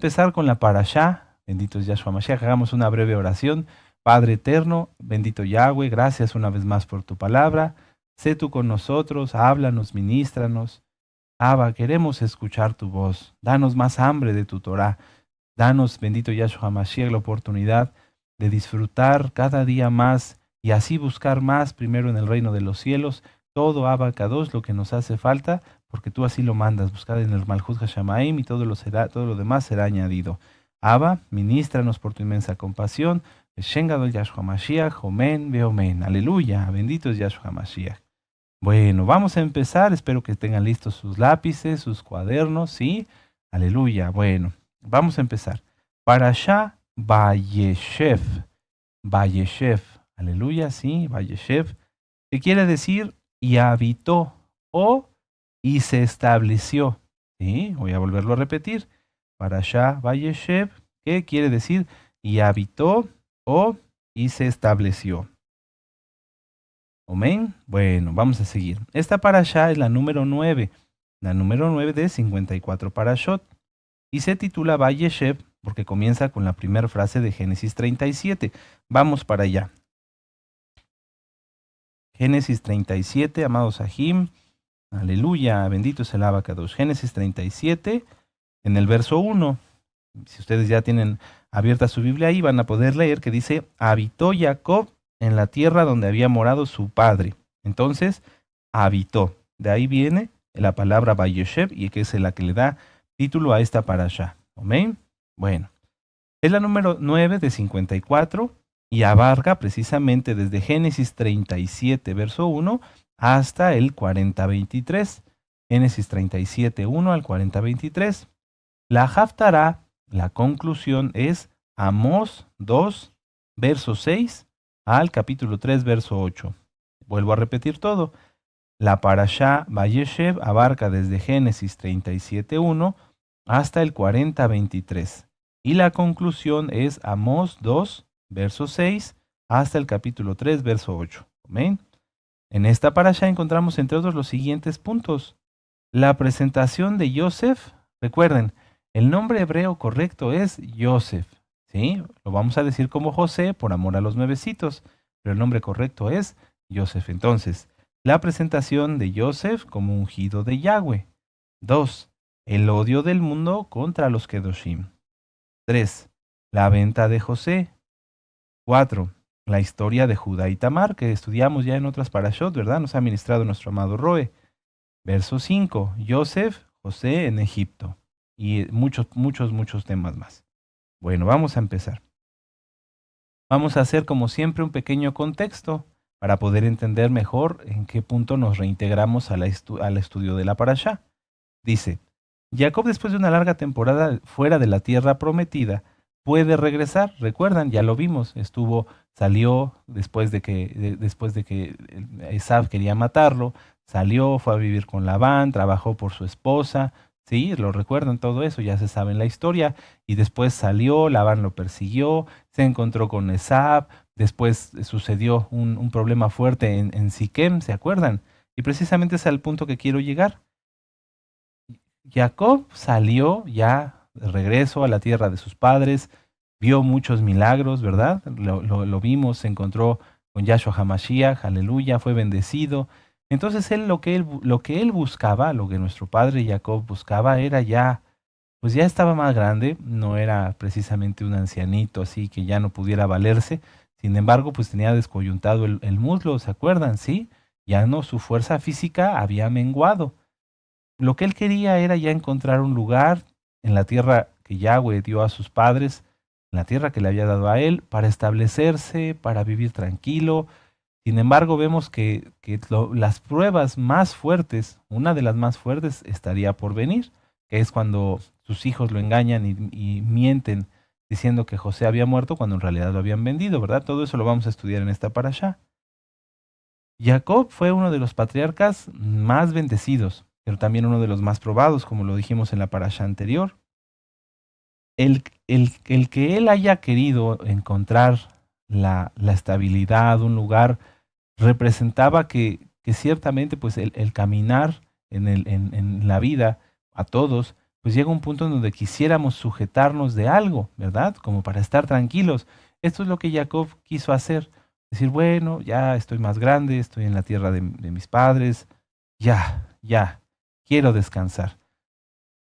Empezar con la parashá, bendito es Yahshua Mashiach, hagamos una breve oración. Padre eterno, bendito Yahweh, gracias una vez más por tu palabra. Sé tú con nosotros, háblanos, ministranos. Abba, queremos escuchar tu voz. Danos más hambre de tu Torah. Danos, bendito Yahshua Mashiach, la oportunidad de disfrutar cada día más y así buscar más primero en el reino de los cielos. Todo Abba Kadosh, lo que nos hace falta, porque tú así lo mandas, buscar en el Malhut Hashamaim y todo lo demás será añadido. Abba, ministranos por tu inmensa compasión. Beshem Gadol Yahshua Mashiach, Omen, Beomen. Aleluya, bendito es Yahshua Mashiach. Bueno, vamos a empezar. Espero que tengan listos sus lápices, sus cuadernos, ¿sí? Aleluya. Bueno, vamos a empezar. Parashá Vayeshev. Vayeshev. Aleluya, sí, Vayeshev. ¿Qué quiere decir? Y habitó o y se estableció. ¿Sí? Voy a volverlo a repetir. Parashá Vayeshev. ¿Qué quiere decir? Y habitó o y se estableció. Amén. Bueno, vamos a seguir. Esta parashá es la número 9. La número 9 de 54 parashot. Y se titula Vayeshev porque comienza con la primera frase de Génesis 37. Vamos para allá. Génesis 37, amados Ajim. Aleluya, bendito es el Abacados. Génesis 37, en el verso 1. Si ustedes ya tienen abierta su Biblia ahí, van a poder leer que dice, habitó Jacob en la tierra donde había morado su padre. Entonces, habitó. De ahí viene la palabra Vayeshev y que es la que le da título a esta parashá. ¿Amén? Bueno, es la número 9 de 54 y abarca precisamente desde Génesis 37, verso 1, hasta el 40-23. Génesis 37, 1 al 40-23. La Haftará, la conclusión es Amós 2, verso 6 al capítulo 3, verso 8. Vuelvo a repetir todo. La parashá Vayeshev abarca desde Génesis 37, 1 hasta el 40-23. Y la conclusión es Amós 2, verso 6 hasta el capítulo 3, verso 8. ¿Amén? En esta parashá encontramos entre otros los siguientes puntos. La presentación de Yosef. Recuerden, el nombre hebreo correcto es Yosef. ¿Sí? Lo vamos a decir como José por amor a los nuevecitos, pero el nombre correcto es Yosef. Entonces, la presentación de Yosef como ungido de Yahweh. 2. El odio del mundo contra los Kedoshim. 3. La venta de José. 4. La historia de Judá y Tamar, que estudiamos ya en otras parashot, ¿verdad? Nos ha ministrado nuestro amado Roe. Verso 5. Yosef, José en Egipto. Y muchos temas más. Bueno, vamos a empezar. Vamos a hacer como siempre un pequeño contexto para poder entender mejor en qué punto nos reintegramos al estudio de la parashá. Dice, Jacob después de una larga temporada fuera de la tierra prometida, puede regresar. Recuerdan, ya lo vimos, salió después de que Esav quería matarlo, salió, fue a vivir con Labán, trabajó por su esposa. Sí, lo recuerdan todo eso, ya se sabe la historia. Y después salió, Labán lo persiguió, se encontró con Esav, después sucedió un problema fuerte en Siquem, ¿se acuerdan? Y precisamente es al punto que quiero llegar. Jacob salió ya de regreso a la tierra de sus padres, vio muchos milagros, ¿verdad? Lo vimos, se encontró con Yahshua HaMashiach, aleluya, fue bendecido. Entonces lo que él buscaba, lo que nuestro padre Jacob buscaba era pues ya estaba más grande, no era precisamente un ancianito así que ya no pudiera valerse. Sin embargo, pues tenía descoyuntado el muslo, ¿se acuerdan? Sí, ya no, su fuerza física había menguado. Lo que él quería era ya encontrar un lugar en la tierra que Yahweh dio a sus padres, en la tierra que le había dado a él, para establecerse, para vivir tranquilo. Sin embargo, vemos que las pruebas más fuertes, una de las más fuertes estaría por venir, que es cuando sus hijos lo engañan y mienten diciendo que José había muerto cuando en realidad lo habían vendido, ¿verdad? Todo eso lo vamos a estudiar en esta parashá. Jacob fue uno de los patriarcas más bendecidos, pero también uno de los más probados, como lo dijimos en la parashá anterior. El que él haya querido encontrar la estabilidad, un lugar, representaba que ciertamente pues el caminar en la vida a todos pues llega un punto en donde quisiéramos sujetarnos de algo, ¿verdad? Como para estar tranquilos. Esto es lo que Jacob quiso hacer. Decir, bueno, ya estoy más grande, estoy en la tierra de mis padres, ya, quiero descansar.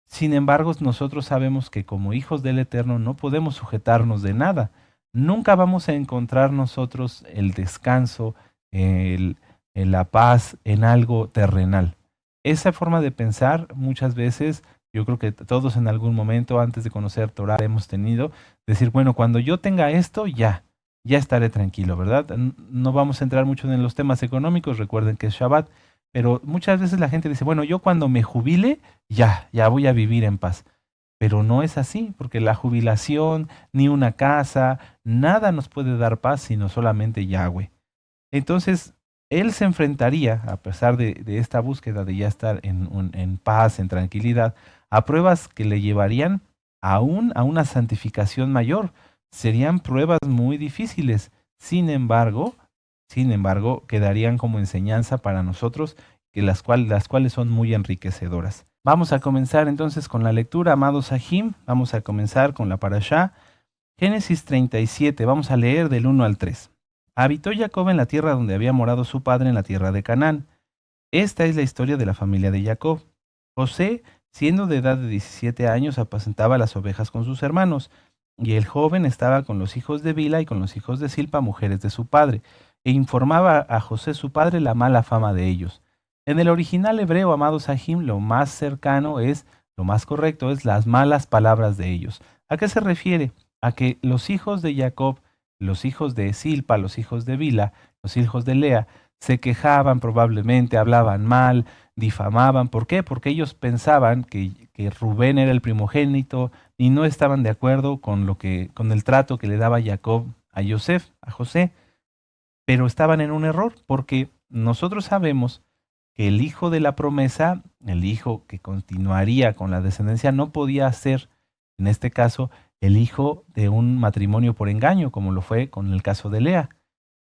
Sin embargo, nosotros sabemos que como hijos del Eterno no podemos sujetarnos de nada. Nunca vamos a encontrar nosotros el descanso, la paz en algo terrenal. Esa forma de pensar muchas veces, yo creo que todos en algún momento antes de conocer Torah hemos tenido, decir, bueno, cuando yo tenga esto, ya estaré tranquilo, ¿verdad? No vamos a entrar mucho en los temas económicos, recuerden que es Shabbat, pero muchas veces la gente dice, bueno, yo cuando me jubile, ya voy a vivir en paz. Pero no es así, porque la jubilación, ni una casa, nada nos puede dar paz sino solamente Yahweh. Entonces, él se enfrentaría, a pesar de esta búsqueda de ya estar en paz, en tranquilidad, a pruebas que le llevarían aún a una santificación mayor. Serían pruebas muy difíciles. Sin embargo, quedarían como enseñanza para nosotros, las cuales son muy enriquecedoras. Vamos a comenzar entonces con la lectura, amados Sahim. Vamos a comenzar con la parashá. Génesis 37, vamos a leer del 1 al 3. Habitó Jacob en la tierra donde había morado su padre, en la tierra de Canaán. Esta es la historia de la familia de Jacob. José, siendo de edad de 17 años, apacentaba las ovejas con sus hermanos, y el joven estaba con los hijos de Bila y con los hijos de Silpa, mujeres de su padre, e informaba a José su padre la mala fama de ellos. En el original hebreo, amado Sahim, lo más correcto es las malas palabras de ellos. ¿A qué se refiere? A que los hijos de Jacob, los hijos de Silpa, los hijos de Bila, los hijos de Lea, se quejaban probablemente, hablaban mal, difamaban. ¿Por qué? Porque ellos pensaban que Rubén era el primogénito y no estaban de acuerdo con el trato que le daba Jacob a José. Pero estaban en un error, porque nosotros sabemos que el hijo de la promesa, el hijo que continuaría con la descendencia, no podía ser, en este caso, el hijo de un matrimonio por engaño, como lo fue con el caso de Lea.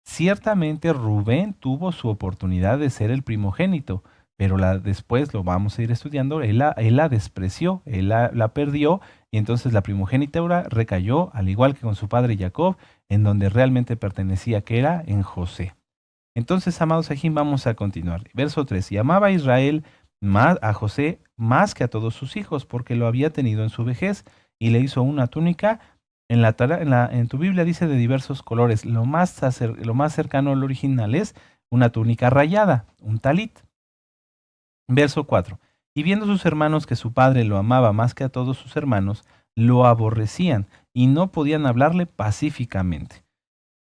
Ciertamente Rubén tuvo su oportunidad de ser el primogénito, pero después lo vamos a ir estudiando, él la despreció, él la perdió, y entonces la primogenitura recayó, al igual que con su padre Jacob, en donde realmente pertenecía, que era en José. Entonces, amados Sahim, vamos a continuar. Verso 3. Y amaba a Israel a José más que a todos sus hijos, porque lo había tenido en su vejez, y le hizo una túnica. En tu Biblia dice de diversos colores. Lo más cercano al original es una túnica rayada, un talit. Verso 4. Y viendo sus hermanos que su padre lo amaba más que a todos sus hermanos, lo aborrecían y no podían hablarle pacíficamente.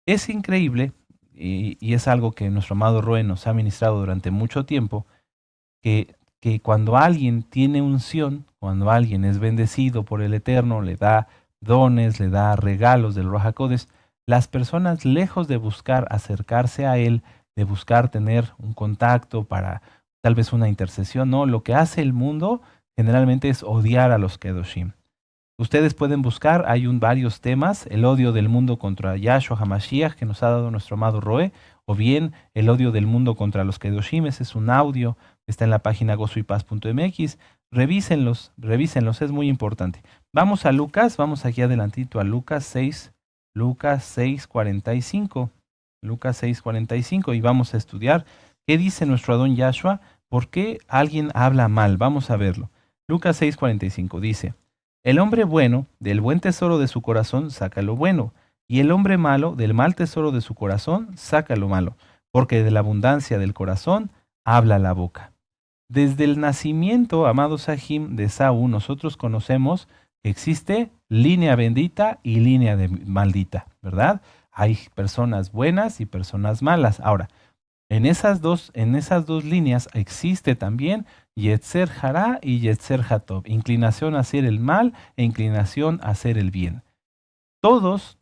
Es increíble, y es algo que nuestro amado Roe nos ha ministrado durante mucho tiempo, que cuando alguien tiene unción, cuando alguien es bendecido por el Eterno, le da dones, le da regalos del Ruach HaKodesh, las personas, lejos de buscar acercarse a él, de buscar tener un contacto para tal vez una intercesión, no, lo que hace el mundo generalmente es odiar a los Kedoshim. Ustedes pueden buscar, hay varios temas, el odio del mundo contra Yahshua HaMashiach que nos ha dado nuestro amado Roe, o bien el odio del mundo contra los Kedoshim. Ese es un audio, está en la página gozoypaz.mx. Revísenlos, es muy importante. Vamos a Lucas, vamos aquí adelantito a Lucas 6:45. Lucas 6:45, y vamos a estudiar qué dice nuestro Adón Yahshua, por qué alguien habla mal. Vamos a verlo. Lucas 6:45 dice: el hombre bueno, del buen tesoro de su corazón, saca lo bueno, y el hombre malo, del mal tesoro de su corazón, saca lo malo, porque de la abundancia del corazón habla la boca. Desde el nacimiento, amado Sahim, de Esaú, nosotros conocemos que existe línea bendita y línea maldita, ¿verdad? Hay personas buenas y personas malas. Ahora, en esas dos líneas existe también Yetzer Hará y Yetzer Hatov, inclinación a hacer el mal e inclinación a hacer el bien. Todos,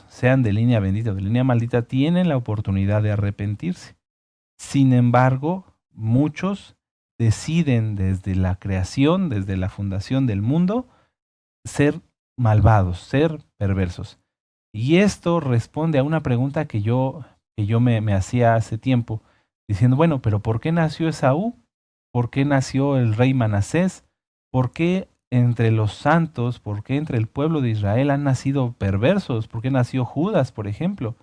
sean de línea bendita o de línea maldita, tienen la oportunidad de arrepentirse. Sin embargo, muchos deciden desde la creación, desde la fundación del mundo, ser malvados, ser perversos. Y esto responde a una pregunta que yo me hacía hace tiempo, diciendo, bueno, pero ¿por qué nació Esaú? ¿Por qué nació el rey Manasés? ¿por qué entre los santos, por qué entre el pueblo de Israel han nacido perversos? ¿Por qué nació Judas, por ejemplo?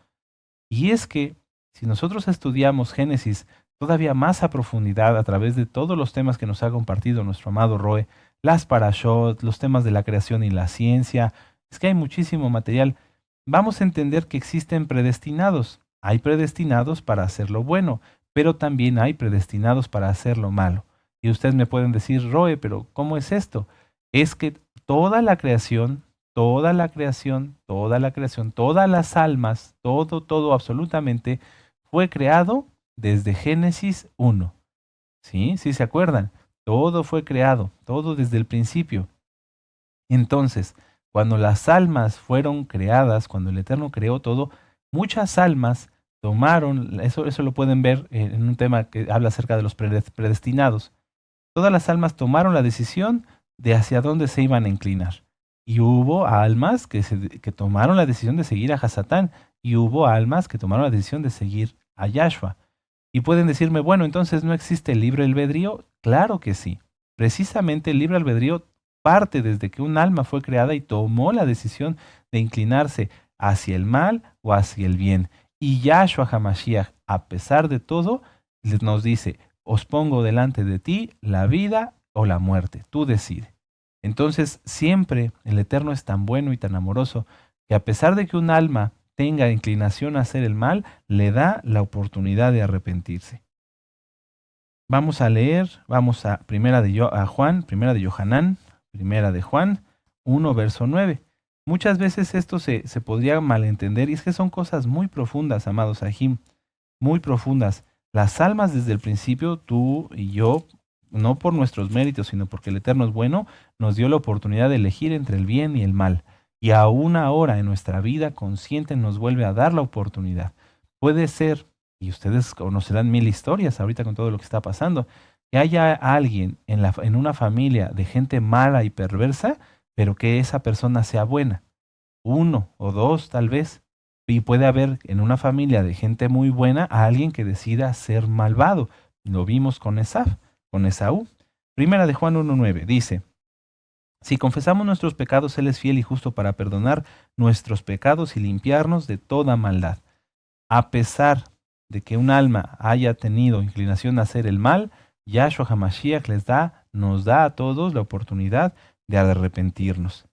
Y es que si nosotros estudiamos Génesis todavía más a profundidad a través de todos los temas que nos ha compartido nuestro amado Roe, las parashot, los temas de la creación y la ciencia, es que hay muchísimo material, vamos a entender que existen predestinados. Hay predestinados para hacer lo bueno, pero también hay predestinados para hacer lo malo. Y ustedes me pueden decir, Roe, pero ¿cómo es esto? Es que toda la creación, toda la creación, toda la creación, todas las almas, todo absolutamente fue creado desde Génesis 1. ¿Sí? ¿Sí se acuerdan? Todo fue creado, todo desde el principio. Entonces, cuando las almas fueron creadas, cuando el Eterno creó todo, muchas almas tomaron, eso lo pueden ver en un tema que habla acerca de los predestinados. Todas las almas tomaron la decisión de hacia dónde se iban a inclinar. Y hubo almas que tomaron la decisión de seguir a Hasatán, y hubo almas que tomaron la decisión de seguir a Yahshua. Y pueden decirme, bueno, entonces no existe el libre albedrío. Claro que sí. Precisamente el libre albedrío parte desde que un alma fue creada y tomó la decisión de inclinarse hacia el mal o hacia el bien. Y Yahshua HaMashiach, a pesar de todo, nos dice, os pongo delante de ti la vida o la muerte, tú decide. Entonces siempre el Eterno es tan bueno y tan amoroso que a pesar de que un alma tenga inclinación a hacer el mal, le da la oportunidad de arrepentirse. Vamos a leer, vamos a Juan, primera de Yohanan, primera de Juan 1, verso 9. Muchas veces esto se podría malentender y es que son cosas muy profundas, amados Ahim, muy profundas. Las almas desde el principio, tú y yo, no por nuestros méritos, sino porque el Eterno es bueno, nos dio la oportunidad de elegir entre el bien y el mal. Y aún ahora en nuestra vida consciente nos vuelve a dar la oportunidad. Puede ser, y ustedes conocerán mil historias ahorita con todo lo que está pasando, que haya alguien en una familia de gente mala y perversa, pero que esa persona sea buena. Uno o dos tal vez. Y puede haber en una familia de gente muy buena a alguien que decida ser malvado. Lo vimos con Esaú. Primera de Juan 1.9 dice, si confesamos nuestros pecados, Él es fiel y justo para perdonar nuestros pecados y limpiarnos de toda maldad. A pesar de que un alma haya tenido inclinación a hacer el mal, Yahshua HaMashiach nos da a todos la oportunidad de arrepentirnos.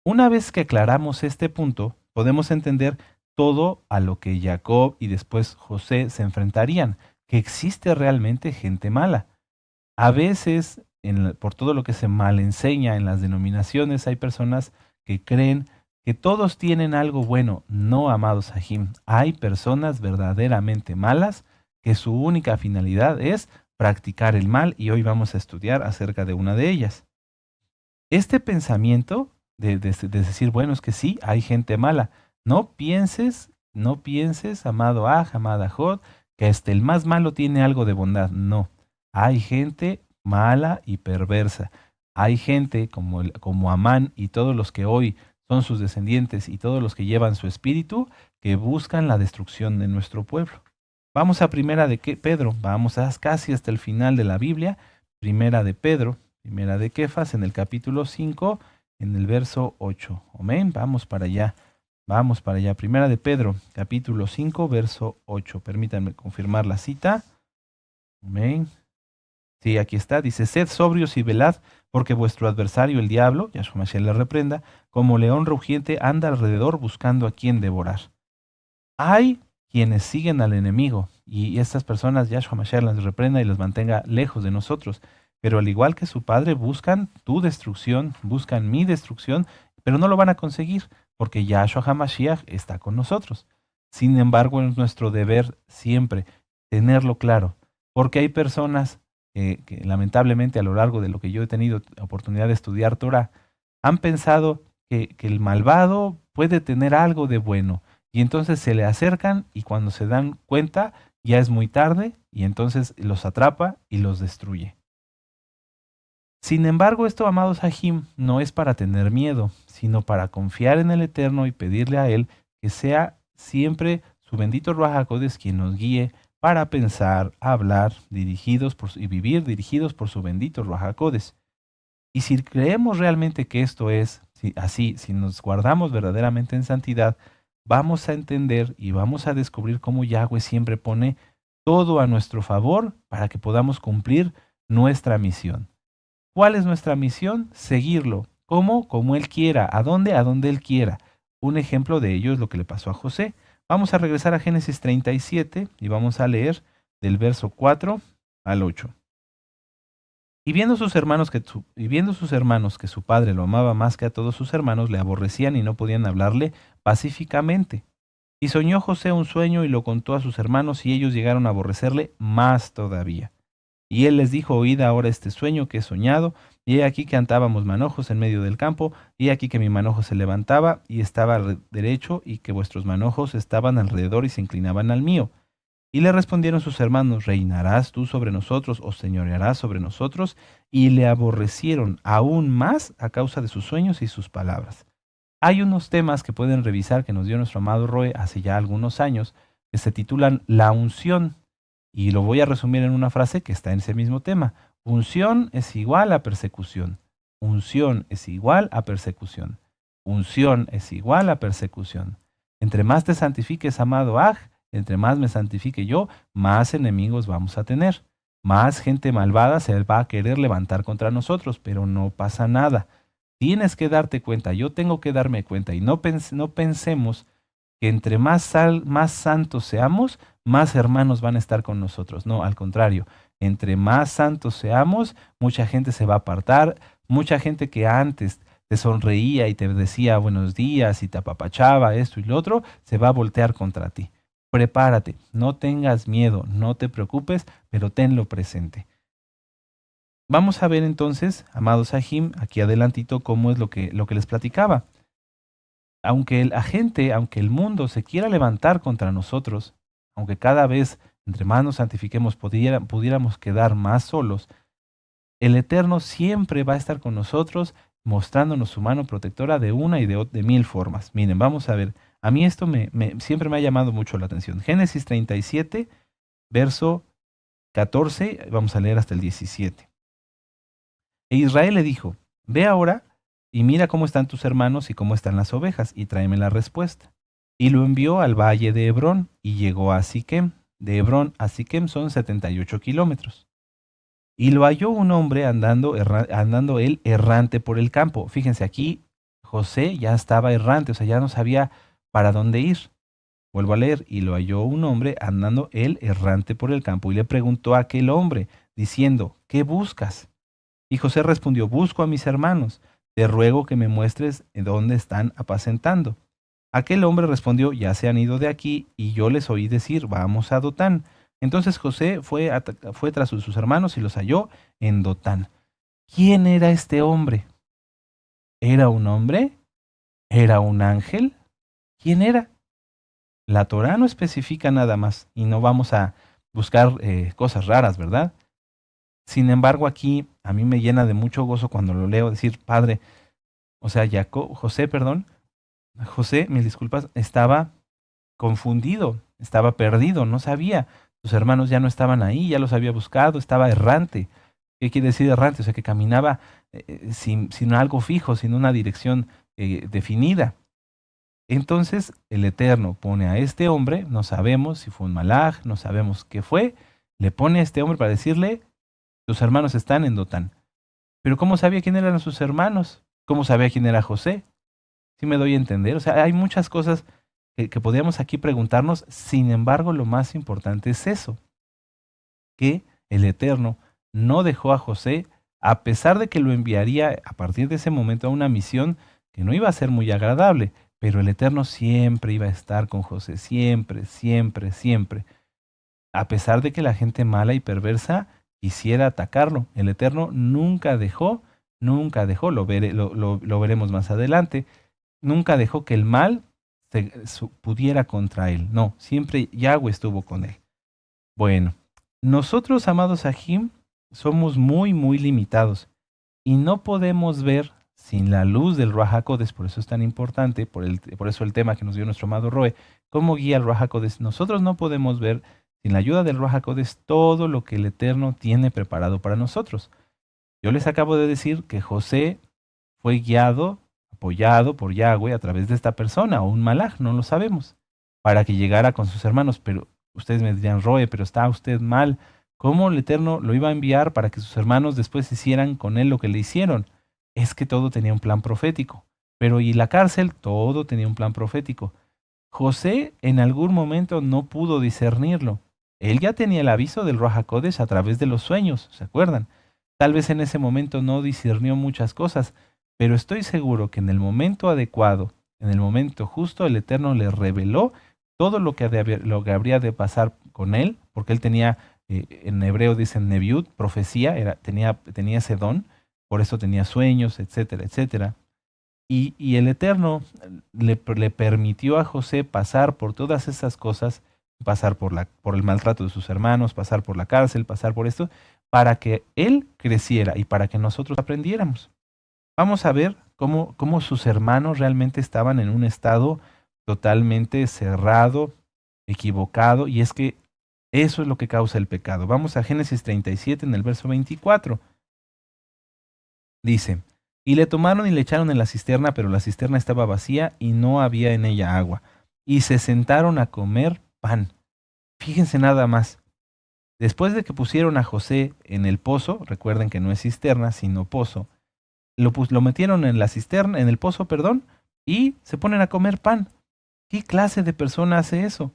Una vez que aclaramos este punto, podemos entender todo a lo que Jacob y después José se enfrentarían, que existe realmente gente mala. A veces, por todo lo que se mal enseña en las denominaciones, hay personas que creen que todos tienen algo bueno. No, amados Ahim, hay personas verdaderamente malas que su única finalidad es practicar el mal y hoy vamos a estudiar acerca de una de ellas. Este pensamiento de decir, bueno, es que sí, hay gente mala. No pienses, amado amada Jod, que hasta el más malo tiene algo de bondad. No, hay gente mala y perversa. Hay gente como Amán y todos los que hoy son sus descendientes y todos los que llevan su espíritu que buscan la destrucción de nuestro pueblo. Vamos a primera de Pedro, vamos casi hasta el final de la Biblia, primera de Pedro, primera de Kefas, en el capítulo 5, en el verso 8. Amén, vamos para allá. Primera de Pedro, capítulo 5, verso 8. Permítanme confirmar la cita. Amén. Sí, aquí está. Dice, sed sobrios y velad, porque vuestro adversario, el diablo, Yahshua Mashiach le reprenda, como león rugiente anda alrededor buscando a quien devorar. Hay quienes siguen al enemigo y estas personas Yahshua Mashiach las reprenda y las mantenga lejos de nosotros. Pero al igual que su padre, buscan tu destrucción, buscan mi destrucción, pero no lo van a conseguir porque Yahshua HaMashiach está con nosotros. Sin embargo, es nuestro deber siempre tenerlo claro, porque hay personas que lamentablemente a lo largo de lo que yo he tenido oportunidad de estudiar Torah, han pensado que el malvado puede tener algo de bueno y entonces se le acercan y cuando se dan cuenta ya es muy tarde y entonces los atrapa y los destruye. Sin embargo, esto, amados Ahim, no es para tener miedo, sino para confiar en el Eterno y pedirle a Él que sea siempre su bendito Ruach HaKodesh quien nos guíe para pensar, hablar, y vivir dirigidos por su bendito Ruach HaKodesh. Y si creemos realmente que esto es así, si nos guardamos verdaderamente en santidad, vamos a entender y vamos a descubrir cómo Yahweh siempre pone todo a nuestro favor para que podamos cumplir nuestra misión. ¿Cuál es nuestra misión? Seguirlo. ¿Cómo? Como Él quiera. ¿A dónde? A donde Él quiera. Un ejemplo de ello es lo que le pasó a José. Vamos a regresar a Génesis 37 y vamos a leer del verso 4 al 8. Y viendo sus hermanos que su padre lo amaba más que a todos sus hermanos, le aborrecían y no podían hablarle pacíficamente. Y soñó José un sueño y lo contó a sus hermanos, y ellos llegaron a aborrecerle más todavía. Y él les dijo: oíd ahora este sueño que he soñado, y he aquí que andábamos manojos en medio del campo, y he aquí que mi manojo se levantaba y estaba derecho, y que vuestros manojos estaban alrededor y se inclinaban al mío. Y le respondieron sus hermanos: ¿reinarás tú sobre nosotros o señorearás sobre nosotros? Y le aborrecieron aún más a causa de sus sueños y sus palabras. Hay unos temas que pueden revisar que nos dio nuestro amado Roe hace ya algunos años, que se titulan La unción, y lo voy a resumir en una frase que está en ese mismo tema. Unción es igual a persecución. Unción es igual a persecución. Unción es igual a persecución. Entre más te santifiques, amado Aj, entre más me santifique yo, más enemigos vamos a tener. Más gente malvada se va a querer levantar contra nosotros, pero no pasa nada. Tienes que darte cuenta, yo tengo que darme cuenta, y no pensemos que entre más santos seamos, más hermanos van a estar con nosotros. No, al contrario, entre más santos seamos, mucha gente se va a apartar, mucha gente que antes te sonreía y te decía buenos días y te apapachaba esto y lo otro, se va a voltear contra ti. Prepárate, no tengas miedo, no te preocupes, pero tenlo presente. Vamos a ver entonces, amados Sahim, aquí adelantito, cómo es lo que les platicaba. Aunque aunque el mundo se quiera levantar contra nosotros, aunque cada vez entre más nos santifiquemos pudiéramos quedar más solos, el Eterno siempre va a estar con nosotros, mostrándonos su mano protectora de una y de mil formas. Miren, vamos a ver. A mí esto siempre me ha llamado mucho la atención. Génesis 37, verso 14, vamos a leer hasta el 17. E Israel le dijo: ve ahora y mira cómo están tus hermanos y cómo están las ovejas, y tráeme la respuesta. Y lo envió al valle de Hebrón, y llegó a Siquem. De Hebrón a Siquem son 78 kilómetros. Y lo halló un hombre andando él errante por el campo. Fíjense, aquí José ya estaba errante, o sea, ya no sabía para dónde ir. Vuelvo a leer: y lo halló un hombre andando él errante por el campo, y le preguntó a aquel hombre, diciendo: ¿qué buscas? Y José respondió: busco a mis hermanos, te ruego que me muestres dónde están apacentando. Aquel hombre respondió: ya se han ido de aquí, y yo les oí decir: vamos a Dotán. Entonces José fue tras sus hermanos y los halló en Dotán. ¿Quién era este hombre? ¿Era un hombre? ¿Era un ángel? ¿Quién era? La Torá no especifica nada más, y no vamos a buscar cosas raras, ¿verdad? Sin embargo, aquí a mí me llena de mucho gozo cuando lo leo, decir: Padre, o sea, José, mil disculpas, estaba confundido, estaba perdido, no sabía. Sus hermanos ya no estaban ahí, ya los había buscado, estaba errante. ¿Qué quiere decir errante? O sea, que caminaba sin algo fijo, sin una dirección definida. Entonces el Eterno pone a este hombre, no sabemos si fue un malaj, no sabemos qué fue, le pone a este hombre para decirle: tus hermanos están en Dotán. Pero ¿cómo sabía quién eran sus hermanos? ¿Cómo sabía quién era José? ¿Sí me doy a entender? O sea, hay muchas cosas que podríamos aquí preguntarnos. Sin embargo, lo más importante es eso, que el Eterno no dejó a José, a pesar de que lo enviaría a partir de ese momento a una misión que no iba a ser muy agradable, pero el Eterno siempre iba a estar con José, siempre, siempre, siempre. A pesar de que la gente mala y perversa quisiera atacarlo, el Eterno nunca dejó, lo veremos más adelante, nunca dejó que el mal pudiera contra él. No, siempre Yahweh estuvo con él. Bueno, nosotros, amados Sahim, somos muy, muy limitados y no podemos ver sin la luz del Ruach HaKodesh. Por eso es tan importante, por eso el tema que nos dio nuestro amado Roe, cómo guía el Ruach HaKodesh. Nosotros no podemos ver sin la ayuda del Ruach HaKodesh todo lo que el Eterno tiene preparado para nosotros. Yo les acabo de decir que José fue guiado, apoyado por Yahweh a través de esta persona, o un malaj, no lo sabemos, para que llegara con sus hermanos. Pero ustedes me dirían, Roe, pero está usted mal. ¿Cómo el Eterno lo iba a enviar para que sus hermanos después hicieran con él lo que le hicieron? Es que todo tenía un plan profético. Pero y la cárcel, todo tenía un plan profético. José en algún momento no pudo discernirlo. Él ya tenía el aviso del Ruach HaKodesh a través de los sueños, ¿se acuerdan? Tal vez en ese momento no discernió muchas cosas, pero estoy seguro que en el momento adecuado, en el momento justo, el Eterno le reveló todo lo que habría de pasar con él, porque él tenía, en hebreo dicen neviut, profecía, tenía ese don, por eso tenía sueños, etcétera, etcétera. Y el Eterno le permitió a José pasar por todas esas cosas, pasar por el maltrato de sus hermanos, pasar por la cárcel, pasar por esto, para que él creciera y para que nosotros aprendiéramos. Vamos a ver cómo sus hermanos realmente estaban en un estado totalmente cerrado, equivocado, y es que eso es lo que causa el pecado. Vamos a Génesis 37 en el verso 24. Dice, y le tomaron y le echaron en la cisterna, pero la cisterna estaba vacía y no había en ella agua. Y se sentaron a comer pan. Fíjense nada más. Después de que pusieron a José en el pozo, recuerden que no es cisterna, sino pozo, lo metieron en la cisterna, en el pozo, perdón, y se ponen a comer pan. ¿Qué clase de persona hace eso?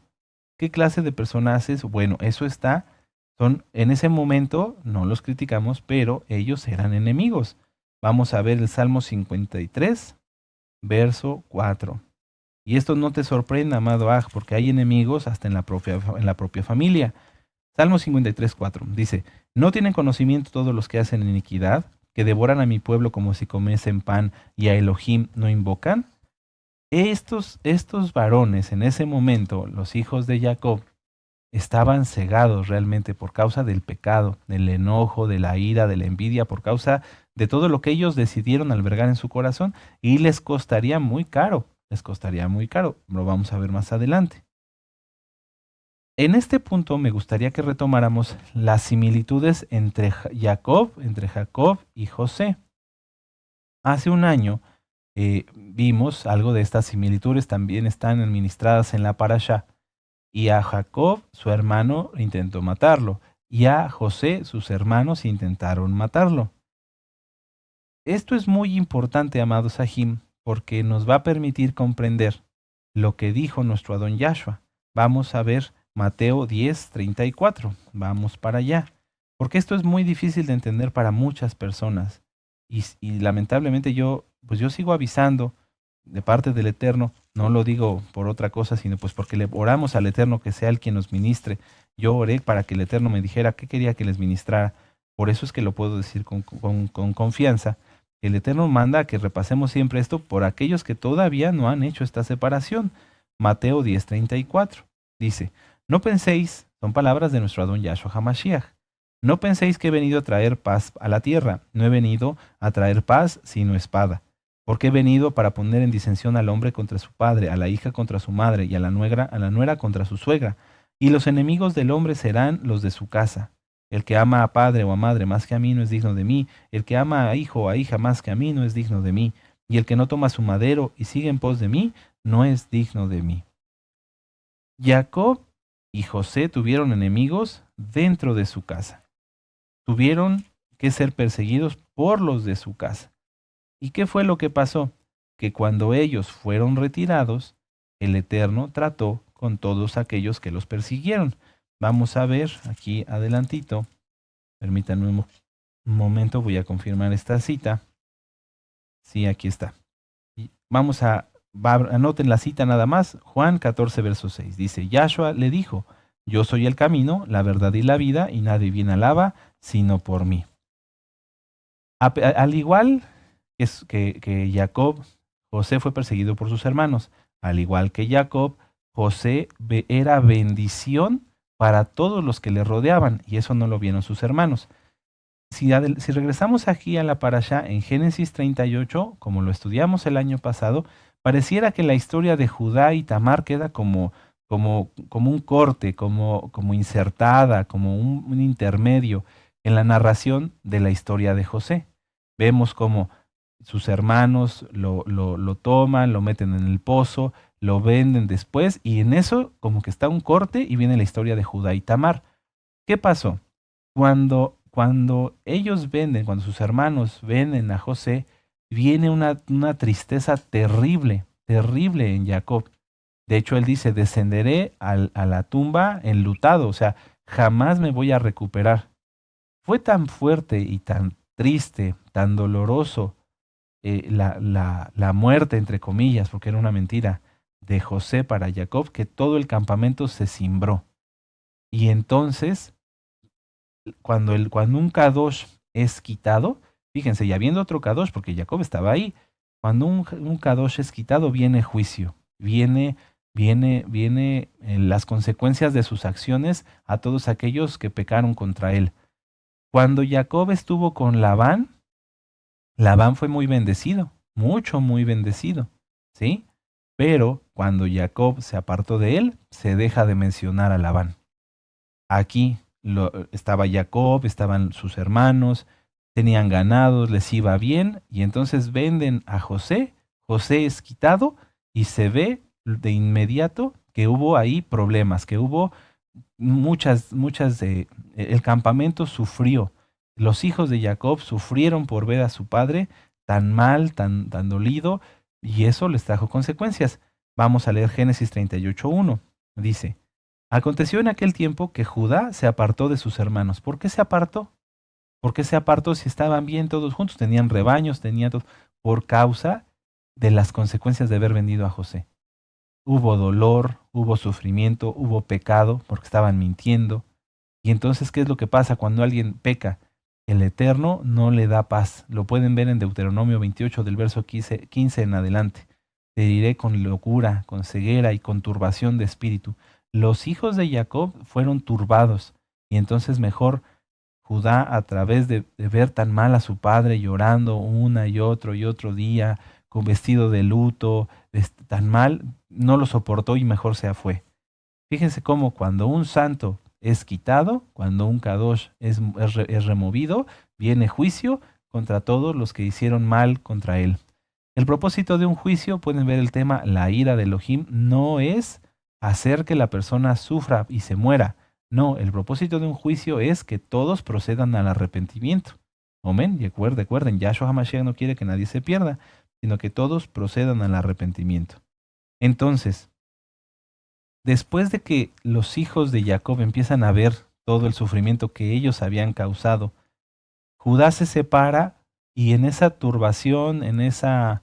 ¿Qué clase de persona hace eso? Bueno, en ese momento, no los criticamos, pero ellos eran enemigos. Vamos a ver el Salmo 53, verso 4. Y esto no te sorprenda, amado Aj, porque hay enemigos hasta en la propia familia. Salmo 53, 4 dice, ¿no tienen conocimiento todos los que hacen iniquidad, que devoran a mi pueblo como si comiesen pan y a Elohim no invocan? Estos varones en ese momento, los hijos de Jacob, estaban cegados realmente por causa del pecado, del enojo, de la ira, de la envidia, por causa de todo lo que ellos decidieron albergar en su corazón, y les costaría muy caro, lo vamos a ver más adelante. En este punto me gustaría que retomáramos las similitudes entre Jacob y José. Hace un año vimos algo de estas similitudes, también están administradas en la Parashá. Y a Jacob, su hermano, intentó matarlo, y a José, sus hermanos, intentaron matarlo. Esto es muy importante, amados Sahim, porque nos va a permitir comprender lo que dijo nuestro Adón Yahshua. Vamos a ver Mateo 10:34. Vamos para allá. Porque esto es muy difícil de entender para muchas personas. Y lamentablemente yo sigo avisando de parte del Eterno. No lo digo por otra cosa, sino pues porque le oramos al Eterno que sea el quien nos ministre. Yo oré para que el Eterno me dijera qué quería que les ministrara. Por eso es que lo puedo decir con confianza. El Eterno manda a que repasemos siempre esto por aquellos que todavía no han hecho esta separación. Mateo 10:34 dice, no penséis, son palabras de nuestro Adón Yahshua HaMashiach, no penséis que he venido a traer paz a la tierra, no he venido a traer paz sino espada, porque he venido para poner en disensión al hombre contra su padre, a la hija contra su madre y a la nuera contra su suegra, y los enemigos del hombre serán los de su casa. El que ama a padre o a madre más que a mí no es digno de mí. El que ama a hijo o a hija más que a mí no es digno de mí. Y el que no toma su madero y sigue en pos de mí no es digno de mí. Jacob y José tuvieron enemigos dentro de su casa. Tuvieron que ser perseguidos por los de su casa. ¿Y qué fue lo que pasó? Que cuando ellos fueron retirados, el Eterno trató con todos aquellos que los persiguieron. Vamos a ver aquí adelantito. Permítanme un momento, voy a confirmar esta cita. Sí, aquí está. Anoten la cita nada más. Juan 14, verso 6. Dice, Yahshua le dijo, yo soy el camino, la verdad y la vida, y nadie viene al Abba sino por mí. Al igual que Jacob, José fue perseguido por sus hermanos. Al igual que Jacob, José era bendición para todos los que le rodeaban, y eso no lo vieron sus hermanos. Si regresamos aquí a la Parashá en Génesis 38, como lo estudiamos el año pasado, pareciera que la historia de Judá y Tamar queda como un corte, como insertada, como un intermedio. en la narración de la historia de José. Vemos cómo sus hermanos lo toman, lo meten en el pozo, lo venden después, y en eso como que está un corte y viene la historia de Judá y Tamar. ¿Qué pasó? Cuando ellos venden, cuando sus hermanos venden a José, viene una tristeza terrible, terrible en Jacob. De hecho, él dice, descenderé a la tumba enlutado, o sea, jamás me voy a recuperar. Fue tan fuerte y tan triste, tan doloroso la muerte, entre comillas, porque era una mentira, de José para Jacob, que todo el campamento se cimbró. Y entonces, cuando un Kadosh es quitado, fíjense, ya habiendo otro Kadosh, porque Jacob estaba ahí, cuando un Kadosh es quitado, viene juicio, viene las consecuencias de sus acciones a todos aquellos que pecaron contra él. Cuando Jacob estuvo con Labán, Labán fue muy bendecido, mucho, muy bendecido, ¿sí? Pero cuando Jacob se apartó de él, se deja de mencionar a Labán. Aquí estaba Jacob, estaban sus hermanos, tenían ganados, les iba bien, y entonces venden a José, José es quitado y se ve de inmediato que hubo ahí problemas, que hubo el campamento sufrió. Los hijos de Jacob sufrieron por ver a su padre tan mal, tan dolido, y eso les trajo consecuencias. Vamos a leer Génesis 38:1. Dice, aconteció en aquel tiempo que Judá se apartó de sus hermanos. ¿Por qué se apartó? ¿Por qué se apartó si estaban bien todos juntos? Tenían rebaños, tenían todo, por causa de las consecuencias de haber vendido a José. Hubo dolor, hubo sufrimiento, hubo pecado, porque estaban mintiendo. Y entonces, ¿qué es lo que pasa cuando alguien peca? El Eterno no le da paz. Lo pueden ver en Deuteronomio 28 del verso 15 en adelante. Te diré con locura, con ceguera y con turbación de espíritu. Los hijos de Jacob fueron turbados, y entonces mejor Judá, a través de ver tan mal a su padre llorando una y otro día, con vestido de luto, tan mal, no lo soportó y mejor se fue. Fíjense cómo cuando un santo es quitado, cuando un Kadosh es removido, viene juicio contra todos los que hicieron mal contra él. El propósito de un juicio, pueden ver el tema, la ira de Elohim, no es hacer que la persona sufra y se muera. No, el propósito de un juicio es que todos procedan al arrepentimiento. Amén. Y recuerden, Yahshua HaMashiach no quiere que nadie se pierda, sino que todos procedan al arrepentimiento. Entonces, después de que los hijos de Jacob empiezan a ver todo el sufrimiento que ellos habían causado, Judá se separa y en esa turbación, en ese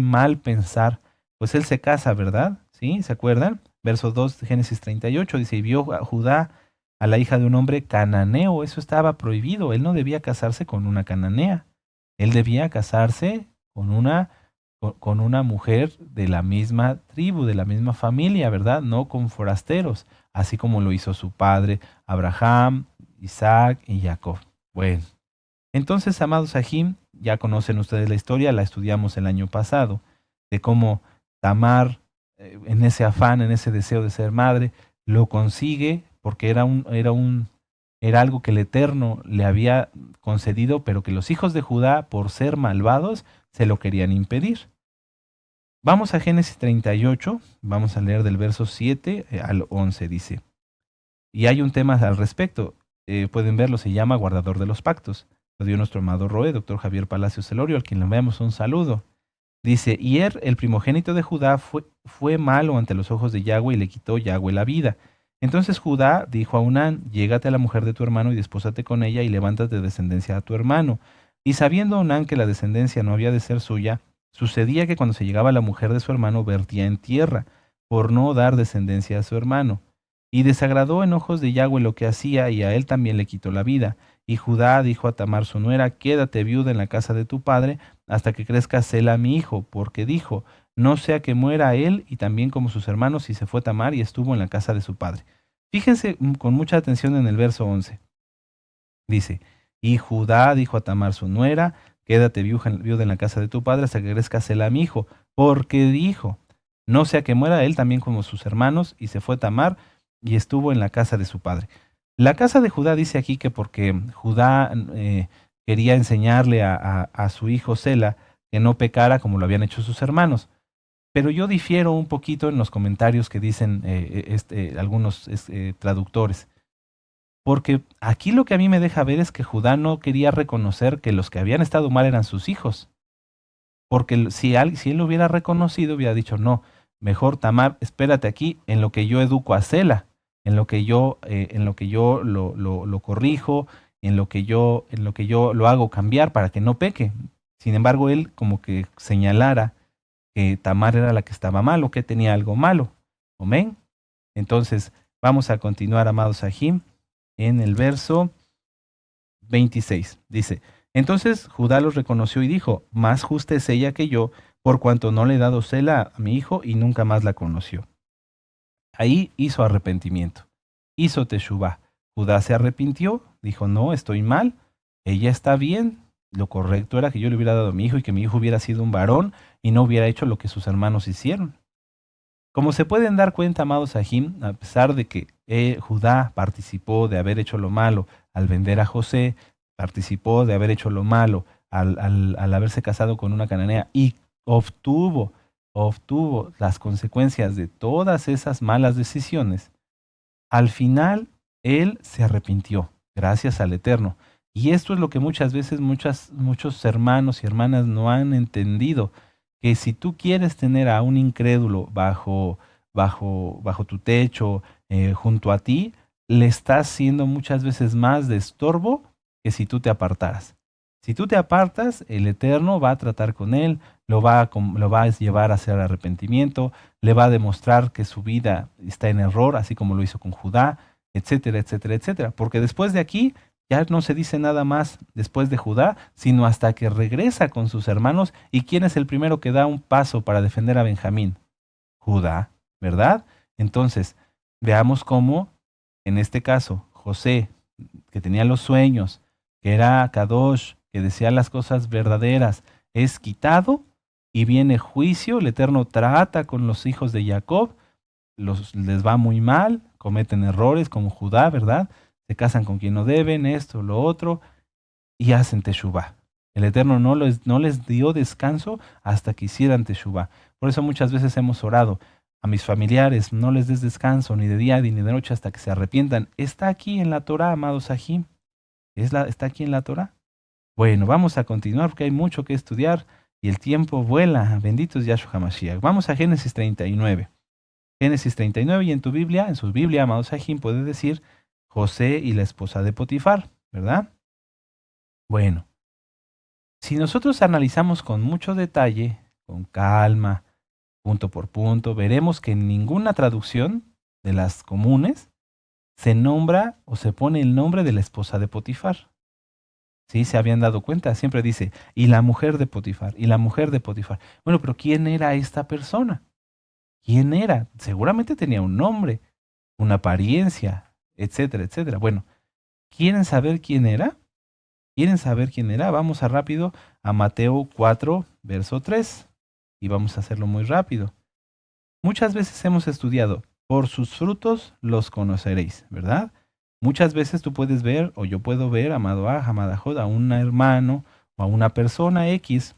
mal pensar, pues él se casa, ¿verdad? ¿Sí? ¿Se acuerdan? Verso 2 de Génesis 38 dice, y vio a Judá a la hija de un hombre cananeo. Eso estaba prohibido. Él no debía casarse con una cananea. Él debía casarse con una mujer de la misma tribu, de la misma familia, ¿verdad? No con forasteros, así como lo hizo su padre Abraham, Isaac y Jacob. Bueno, entonces, amados Sahim, ya conocen ustedes la historia, la estudiamos el año pasado, de cómo Tamar, en ese afán, en ese deseo de ser madre, lo consigue porque era algo que el Eterno le había concedido, pero que los hijos de Judá, por ser malvados, se lo querían impedir. Vamos a Génesis 38, vamos a leer del verso 7 al 11, dice. Y hay un tema al respecto, pueden verlo, se llama Guardador de los Pactos. Lo dio nuestro amado Roe, doctor Javier Palacios Celorio, al quien le enviamos un saludo. Dice, y el primogénito de Judá, fue malo ante los ojos de Yahweh y le quitó Yahweh la vida. Entonces Judá dijo a Onán, llégate a la mujer de tu hermano y despósate con ella y levántate de descendencia a tu hermano. Y sabiendo Onán que la descendencia no había de ser suya, sucedía que cuando se llegaba la mujer de su hermano vertía en tierra, por no dar descendencia a su hermano. Y desagradó en ojos de Yahweh lo que hacía, y a él también le quitó la vida. Y Judá dijo a Tamar su nuera, quédate viuda en la casa de tu padre, hasta que crezca Sela mi hijo, porque dijo, no sea que muera él y también como sus hermanos, y se fue Tamar y estuvo en la casa de su padre. Fíjense con mucha atención en el verso 11. Dice, y Judá dijo a Tamar su nuera, quédate viuda en la casa de tu padre hasta que crezca Sela mi hijo, porque dijo, no sea que muera él también como sus hermanos, y se fue Tamar y estuvo en la casa de su padre. La casa de Judá dice aquí que porque Judá quería enseñarle a su hijo Sela que no pecara como lo habían hecho sus hermanos. Pero yo difiero un poquito en los comentarios que dicen algunos traductores. Porque aquí lo que a mí me deja ver es que Judá no quería reconocer que los que habían estado mal eran sus hijos. Porque si él lo hubiera reconocido, hubiera dicho, no, mejor Tamar, espérate aquí en lo que yo educo a Sela, en lo que yo lo corrijo, en lo que yo lo hago cambiar para que no peque. Sin embargo, él como que señalara que Tamar era la que estaba mal o que tenía algo malo. Amén. Entonces, vamos a continuar, amados Sahim, en el verso 26. Dice, entonces Judá los reconoció y dijo, más justa es ella que yo, por cuanto no le he dado cela a mi hijo y nunca más la conoció. Ahí hizo arrepentimiento, hizo teshuvá. Judá se arrepintió, dijo, no, estoy mal, ella está bien, lo correcto era que yo le hubiera dado a mi hijo y que mi hijo hubiera sido un varón y no hubiera hecho lo que sus hermanos hicieron. Como se pueden dar cuenta, amados Sahim, a pesar de que Judá participó de haber hecho lo malo al vender a José, participó de haber hecho lo malo al haberse casado con una cananea y obtuvo las consecuencias de todas esas malas decisiones, al final él se arrepintió, gracias al Eterno. Y esto es lo que muchas veces muchos hermanos y hermanas no han entendido, que si tú quieres tener a un incrédulo bajo tu techo, junto a ti, le estás siendo muchas veces más de estorbo que si tú te apartaras. Si tú te apartas, el Eterno va a tratar con él, lo va a llevar hacia el arrepentimiento, le va a demostrar que su vida está en error, así como lo hizo con Judá, etcétera, etcétera, etcétera. Porque después de aquí ya no se dice nada más después de Judá, sino hasta que regresa con sus hermanos. ¿Y quién es el primero que da un paso para defender a Benjamín? Judá, ¿verdad? Entonces, veamos cómo, en este caso, José, que tenía los sueños, que era Kadosh, que decía las cosas verdaderas, es quitado y viene juicio, el Eterno trata con los hijos de Jacob, les va muy mal, cometen errores como Judá, ¿verdad? Se casan con quien no deben, esto, lo otro, y hacen teshuvá. El Eterno no les dio descanso hasta que hicieran teshuvá. Por eso muchas veces hemos orado a mis familiares, no les des descanso ni de día ni de noche hasta que se arrepientan. Está aquí en la Torah, amados Sahim. Está aquí en la Torah. Bueno, vamos a continuar porque hay mucho que estudiar y el tiempo vuela. Bendito es Yahshua HaMashiach. Vamos a Génesis 39. Génesis 39 y en tu Biblia, en su Biblia, amados Sahim, puede decir José y la esposa de Potifar, ¿verdad? Bueno, si nosotros analizamos con mucho detalle, con calma, punto por punto, veremos que en ninguna traducción de las comunes se nombra o se pone el nombre de la esposa de Potifar. ¿Sí? ¿Se habían dado cuenta? Siempre dice, y la mujer de Potifar, y la mujer de Potifar. Bueno, pero ¿quién era esta persona? ¿Quién era? Seguramente tenía un nombre, una apariencia, etcétera, etcétera. Bueno, ¿quieren saber quién era? ¿Quieren saber quién era? Vamos a rápido a Mateo 4, verso 3. Y vamos a hacerlo muy rápido. Muchas veces hemos estudiado, por sus frutos los conoceréis, ¿verdad? Muchas veces tú puedes ver, o yo puedo ver, amado amada Jod, a un hermano o a una persona X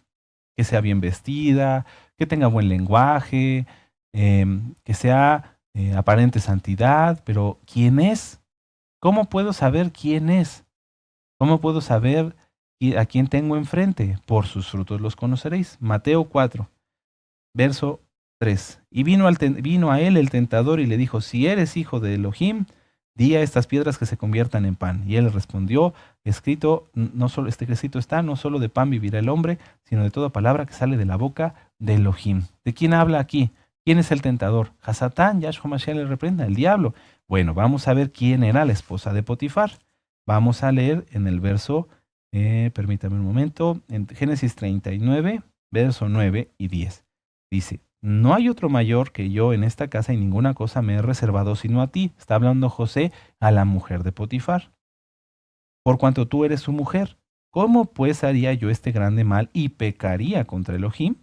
que sea bien vestida, que tenga buen lenguaje, que sea aparente santidad, pero ¿quién es? ¿Cómo puedo saber quién es? ¿Cómo puedo saber a quién tengo enfrente? Por sus frutos los conoceréis. Mateo 4, verso 3. Y vino a él el tentador y le dijo, si eres hijo de Elohim, di a estas piedras que se conviertan en pan. Y él respondió, escrito está, no solo de pan vivirá el hombre, sino de toda palabra que sale de la boca de Elohim. ¿De quién habla aquí? ¿Quién es el tentador? Hasatán, Yahshua Mashiach le reprenda, el diablo. Bueno, vamos a ver quién era la esposa de Potifar. Vamos a leer en el verso, permítame un momento, en Génesis 39, verso 9 y 10. Dice, no hay otro mayor que yo en esta casa y ninguna cosa me he reservado sino a ti. Está hablando José a la mujer de Potifar. Por cuanto tú eres su mujer, ¿cómo pues haría yo este grande mal y pecaría contra Elohim?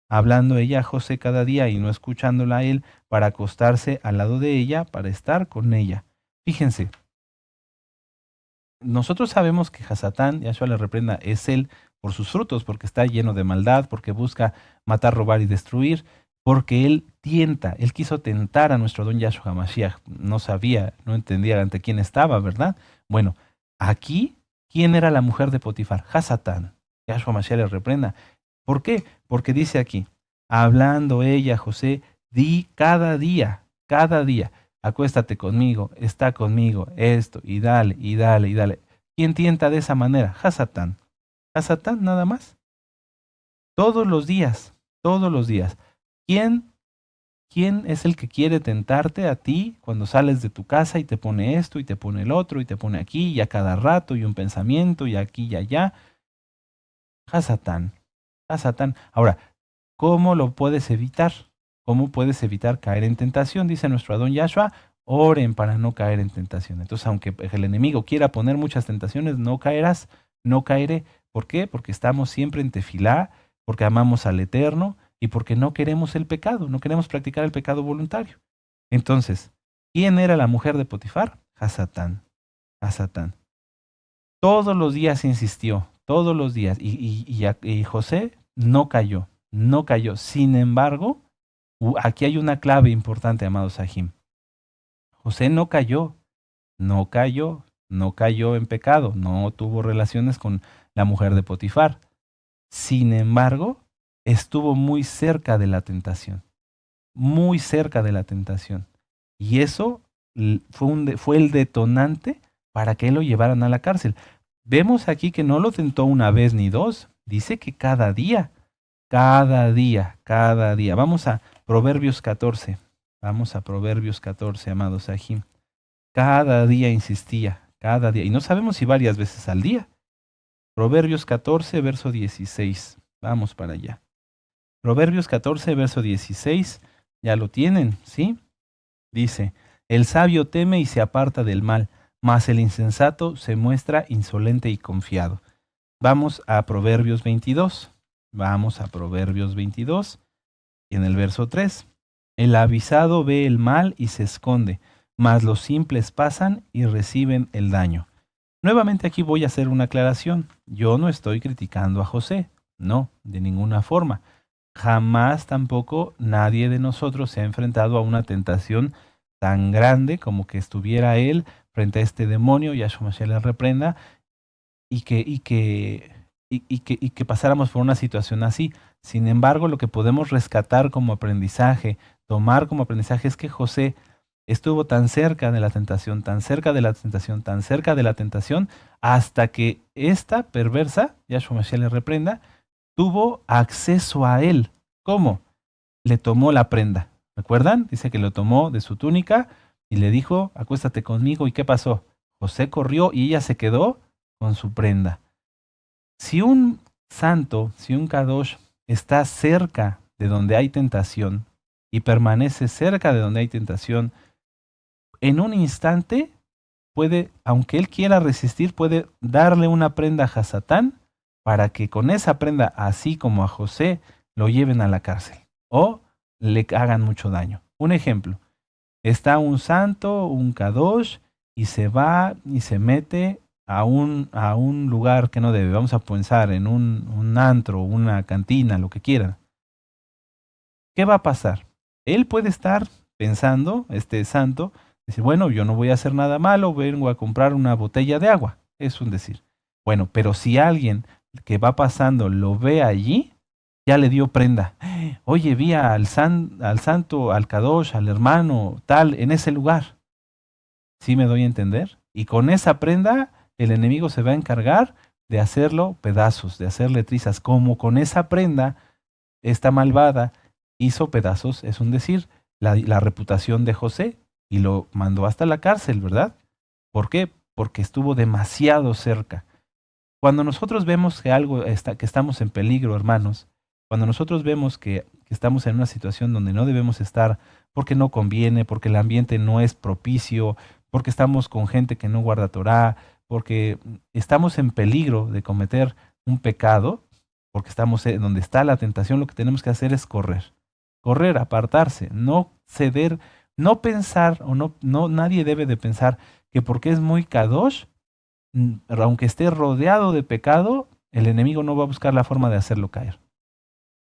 Hablando ella a José cada día y no escuchándola a él para acostarse al lado de ella para estar con ella. Fíjense, nosotros sabemos que Hasatán, Yahshua le reprenda, es él por sus frutos, porque está lleno de maldad, porque busca matar, robar y destruir, porque él tienta, él quiso tentar a nuestro don Yahshua Mashiach. No sabía, no entendía ante quién estaba, ¿verdad? Bueno, aquí, ¿quién era la mujer de Potifar? Hasatán. Yahshua Mashiach le reprenda. ¿Por qué? Porque dice aquí, hablando ella, José, di cada día, acuéstate conmigo, está conmigo, esto, y dale, y dale, y dale. ¿Quién tienta de esa manera? Hasatán. Hasatán nada más. Todos los días, todos los días. ¿Quién, quién es el que quiere tentarte a ti cuando sales de tu casa y te pone esto y te pone el otro y te pone aquí y a cada rato y un pensamiento y aquí y allá? Hasatán. Hasatán. Ahora, ¿cómo lo puedes evitar? ¿Cómo puedes evitar caer en tentación? Dice nuestro Adón Yahshua, oren para no caer en tentación. Entonces, aunque el enemigo quiera poner muchas tentaciones, no caerás, no caeré. ¿Por qué? Porque estamos siempre en tefilá, porque amamos al Eterno y porque no queremos el pecado, no queremos practicar el pecado voluntario. Entonces, ¿quién era la mujer de Potifar? Hasatán. Hasatán. Todos los días insistió, todos los días. Y José no cayó, no cayó. Sin embargo, aquí hay una clave importante, amados Sahim. José no cayó, no cayó, no cayó en pecado, no tuvo relaciones con la mujer de Potifar. Sin embargo, estuvo muy cerca de la tentación, muy cerca de la tentación. Y eso fue el detonante para que lo llevaran a la cárcel. Vemos aquí que no lo tentó una vez ni dos, dice que cada día, cada día, cada día. Vamos a Proverbios 14, vamos a Proverbios 14, amados Sahim. Cada día insistía, cada día, y no sabemos si varias veces al día. Proverbios 14, verso 16, vamos para allá. Proverbios 14, verso 16, ya lo tienen, ¿sí? Dice, el sabio teme y se aparta del mal, mas el insensato se muestra insolente y confiado. Vamos a Proverbios 22. Vamos a Proverbios 22. Y en el verso 3, el avisado ve el mal y se esconde, mas los simples pasan y reciben el daño. Nuevamente aquí voy a hacer una aclaración. Yo no estoy criticando a José, no, de ninguna forma. Jamás tampoco nadie de nosotros se ha enfrentado a una tentación tan grande como que estuviera él frente a este demonio, Yahshua Mashiach le reprenda, y que pasáramos por una situación así. Sin embargo, lo que podemos rescatar como aprendizaje, tomar como aprendizaje, es que José estuvo tan cerca de la tentación, tan cerca de la tentación, tan cerca de la tentación, hasta que esta perversa, Yahshua Mashiach le reprenda, tuvo acceso a él. ¿Cómo? Le tomó la prenda. ¿Recuerdan? Dice que lo tomó de su túnica y le dijo, acuéstate conmigo. ¿Y qué pasó? José corrió y ella se quedó con su prenda. Si un santo, si un kadosh está cerca de donde hay tentación y permanece cerca de donde hay tentación, en un instante puede, aunque él quiera resistir, puede darle una prenda a Hasatán para que con esa prenda, así como a José, lo lleven a la cárcel o le hagan mucho daño. Un ejemplo, está un santo, un kadosh, y se va y se mete a un lugar que no debe. Vamos a pensar en un antro, una cantina, lo que quieran. ¿Qué va a pasar? Él puede estar pensando, este santo, decir, bueno, yo no voy a hacer nada malo, vengo a comprar una botella de agua. Es un decir. Bueno, pero si alguien que va pasando lo ve allí, ya le dio prenda. Oye, vi al santo, al kadosh, al hermano, tal, en ese lugar. ¿Sí me doy a entender? Y con esa prenda, el enemigo se va a encargar de hacerlo pedazos, de hacerle trizas. Como con esa prenda, esta malvada hizo pedazos, es un decir, la reputación de José y lo mandó hasta la cárcel, ¿verdad? ¿Por qué? Porque estuvo demasiado cerca. Cuando nosotros vemos que algo está, que estamos en peligro, hermanos, cuando nosotros vemos que estamos en una situación donde no debemos estar porque no conviene, porque el ambiente no es propicio, porque estamos con gente que no guarda Torá, porque estamos en peligro de cometer un pecado, porque estamos donde está la tentación, lo que tenemos que hacer es correr. Correr, apartarse, no ceder, no pensar, o no nadie debe de pensar que porque es muy kadosh, aunque esté rodeado de pecado, el enemigo no va a buscar la forma de hacerlo caer.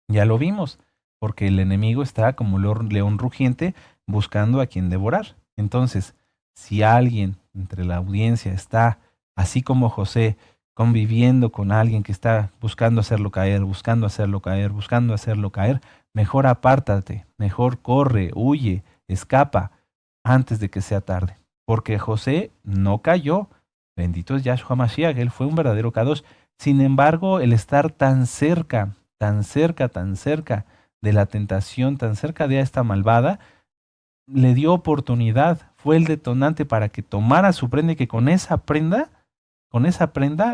Ya lo vimos, porque el enemigo está como león rugiente buscando a quien devorar. Entonces, si alguien entre la audiencia está, así como José, conviviendo con alguien que está buscando hacerlo caer, buscando hacerlo caer, buscando hacerlo caer, mejor apártate, mejor corre, huye, escapa antes de que sea tarde. Porque José no cayó. Bendito es Yahshua Mashiach, él fue un verdadero Kadosh. Sin embargo, el estar tan cerca, tan cerca, tan cerca de la tentación, tan cerca de esta malvada, le dio oportunidad, fue el detonante para que tomara su prenda y que con esa prenda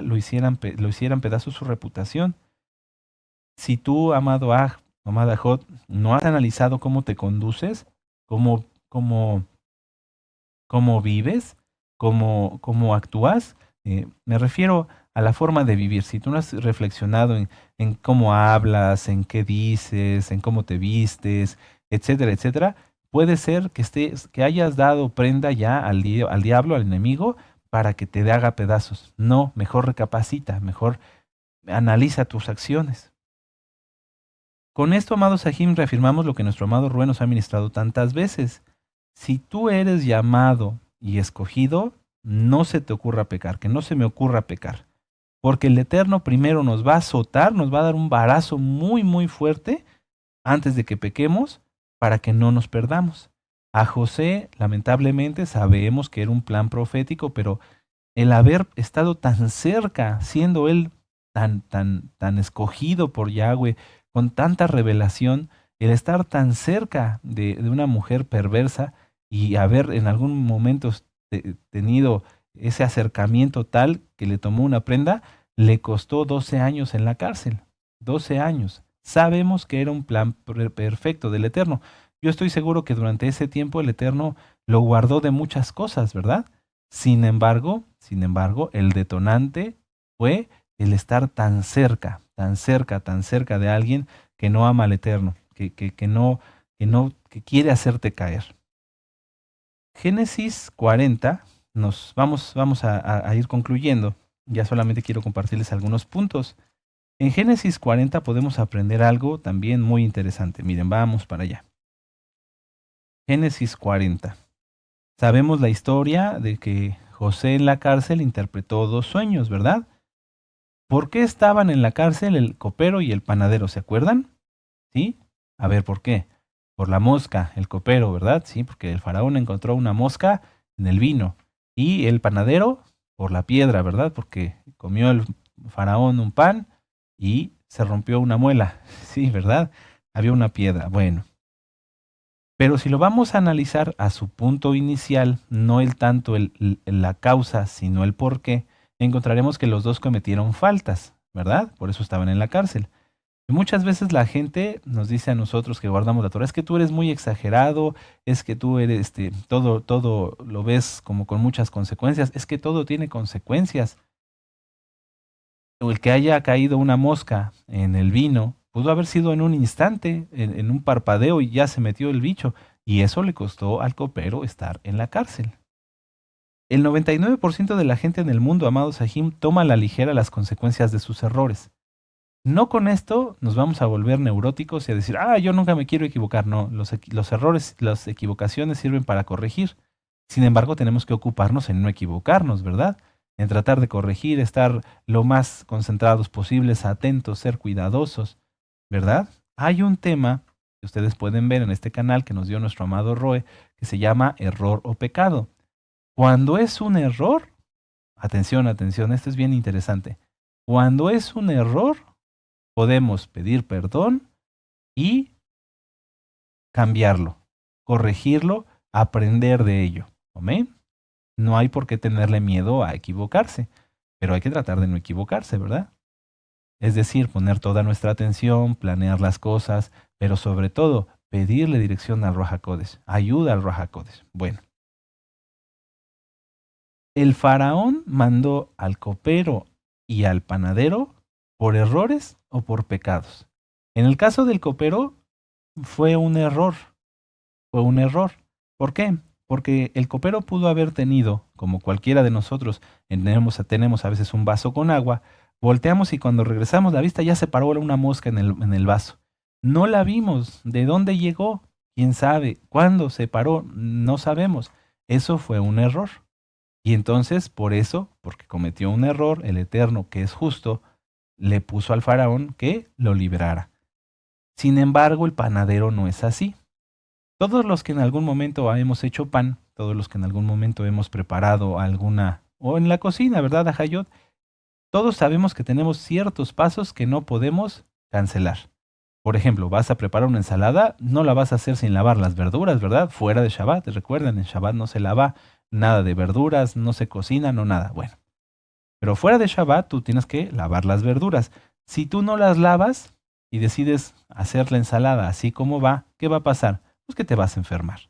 lo hicieran pedazos su reputación. Si tú, amado Aj, amada Jot, no has analizado cómo te conduces, cómo, cómo, cómo vives, cómo actúas, me refiero a la forma de vivir. Si tú no has reflexionado en cómo hablas, en qué dices, en cómo te vistes, etcétera, etcétera, puede ser que hayas dado prenda ya al diablo, al enemigo, para que te haga pedazos. No, mejor recapacita, mejor analiza tus acciones. Con esto, amado Sahim, reafirmamos lo que nuestro amado Rubén nos ha ministrado tantas veces. Si tú eres llamado y escogido, no se te ocurra pecar, que no se me ocurra pecar. Porque el Eterno primero nos va a azotar, nos va a dar un varazo muy, muy fuerte antes de que pequemos para que no nos perdamos. A José, lamentablemente, sabemos que era un plan profético, pero el haber estado tan cerca, siendo él tan escogido por Yahweh, con tanta revelación, el estar tan cerca de una mujer perversa y haber en algún momento tenido ese acercamiento tal que le tomó una prenda, le costó 12 años en la cárcel. 12 años. Sabemos que era un plan perfecto del Eterno. Yo estoy seguro que durante ese tiempo el Eterno lo guardó de muchas cosas, ¿verdad? Sin embargo, el detonante fue el estar tan cerca, tan cerca, tan cerca de alguien que no ama al Eterno, que quiere hacerte caer. Génesis 40, vamos a ir concluyendo. Ya solamente quiero compartirles algunos puntos. En Génesis 40 podemos aprender algo también muy interesante. Miren, vamos para allá. Génesis 40. Sabemos la historia de que José en la cárcel interpretó 2 sueños, ¿verdad? ¿Por qué estaban en la cárcel el copero y el panadero? ¿Se acuerdan? ¿Sí? A ver, ¿por qué? Por la mosca, el copero, ¿verdad? Sí, porque el faraón encontró una mosca en el vino. Y el panadero, por la piedra, ¿verdad? Porque comió el faraón un pan y se rompió una muela. Sí, ¿verdad? Había una piedra. Bueno. Pero si lo vamos a analizar a su punto inicial, no el tanto la causa, sino el por qué, encontraremos que los dos cometieron faltas, ¿verdad? Por eso estaban en la cárcel. Y muchas veces la gente nos dice a nosotros que guardamos la Torah, es que tú eres muy exagerado, es que tú eres, todo lo ves como con muchas consecuencias, es que todo tiene consecuencias. O el que haya caído una mosca en el vino, pudo haber sido en un instante, en un parpadeo y ya se metió el bicho. Y eso le costó al copero estar en la cárcel. El 99% de la gente en el mundo, amado Sahim, toma a la ligera las consecuencias de sus errores. No con esto nos vamos a volver neuróticos y a decir, yo nunca me quiero equivocar. No, los errores, las equivocaciones sirven para corregir. Sin embargo, tenemos que ocuparnos en no equivocarnos, ¿verdad? En tratar de corregir, estar lo más concentrados posibles, atentos, ser cuidadosos, ¿verdad? Hay un tema que ustedes pueden ver en este canal que nos dio nuestro amado Roe, que se llama error o pecado. Cuando es un error, atención, esto es bien interesante. Cuando es un error, podemos pedir perdón y cambiarlo, corregirlo, aprender de ello. ¿Amén? No hay por qué tenerle miedo a equivocarse, pero hay que tratar de no equivocarse, ¿verdad? Es decir, poner toda nuestra atención, planear las cosas, pero sobre todo pedirle dirección al Ruach HaKodesh, ayuda al Ruach HaKodesh. Bueno, el faraón mandó al copero y al panadero por errores o por pecados. En el caso del copero fue un error. ¿Por qué? Porque el copero pudo haber tenido, como cualquiera de nosotros, tenemos a veces un vaso con agua, volteamos y cuando regresamos la vista ya se paró una mosca en el vaso. No la vimos. ¿De dónde llegó? ¿Quién sabe? ¿Cuándo se paró? No sabemos. Eso fue un error. Y entonces, por eso, porque cometió un error, el Eterno, que es justo, le puso al faraón que lo liberara. Sin embargo, el panadero no es así. Todos los que en algún momento hemos hecho pan, todos los que en algún momento hemos preparado alguna, o en la cocina, ¿verdad, Ajayot? Todos sabemos que tenemos ciertos pasos que no podemos cancelar. Por ejemplo, vas a preparar una ensalada, no la vas a hacer sin lavar las verduras, ¿verdad? Fuera de Shabbat, recuerden, en Shabbat no se lava nada de verduras, no se cocina, no nada. Bueno, pero fuera de Shabbat tú tienes que lavar las verduras. Si tú no las lavas y decides hacer la ensalada así como va, ¿qué va a pasar? Pues que te vas a enfermar,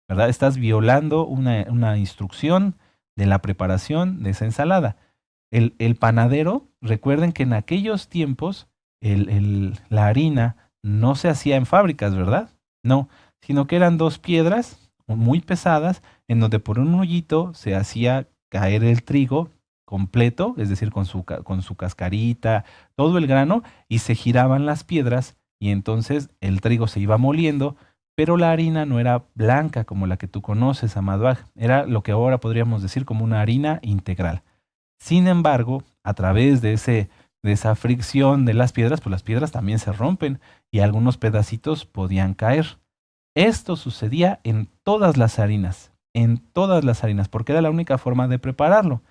¿verdad? Estás violando una instrucción de la preparación de esa ensalada. El panadero, recuerden que en aquellos tiempos la harina no se hacía en fábricas, ¿verdad? No, sino que eran dos piedras muy pesadas en donde por un hoyito se hacía caer el trigo completo, es decir, con su cascarita, todo el grano, y se giraban las piedras y entonces el trigo se iba moliendo, pero la harina no era blanca como la que tú conoces, amado Aj, era lo que ahora podríamos decir como una harina integral. Sin embargo, a través de esa fricción de las piedras, pues las piedras también se rompen y algunos pedacitos podían caer. Esto sucedía en todas las harinas, porque era la única forma de prepararlo.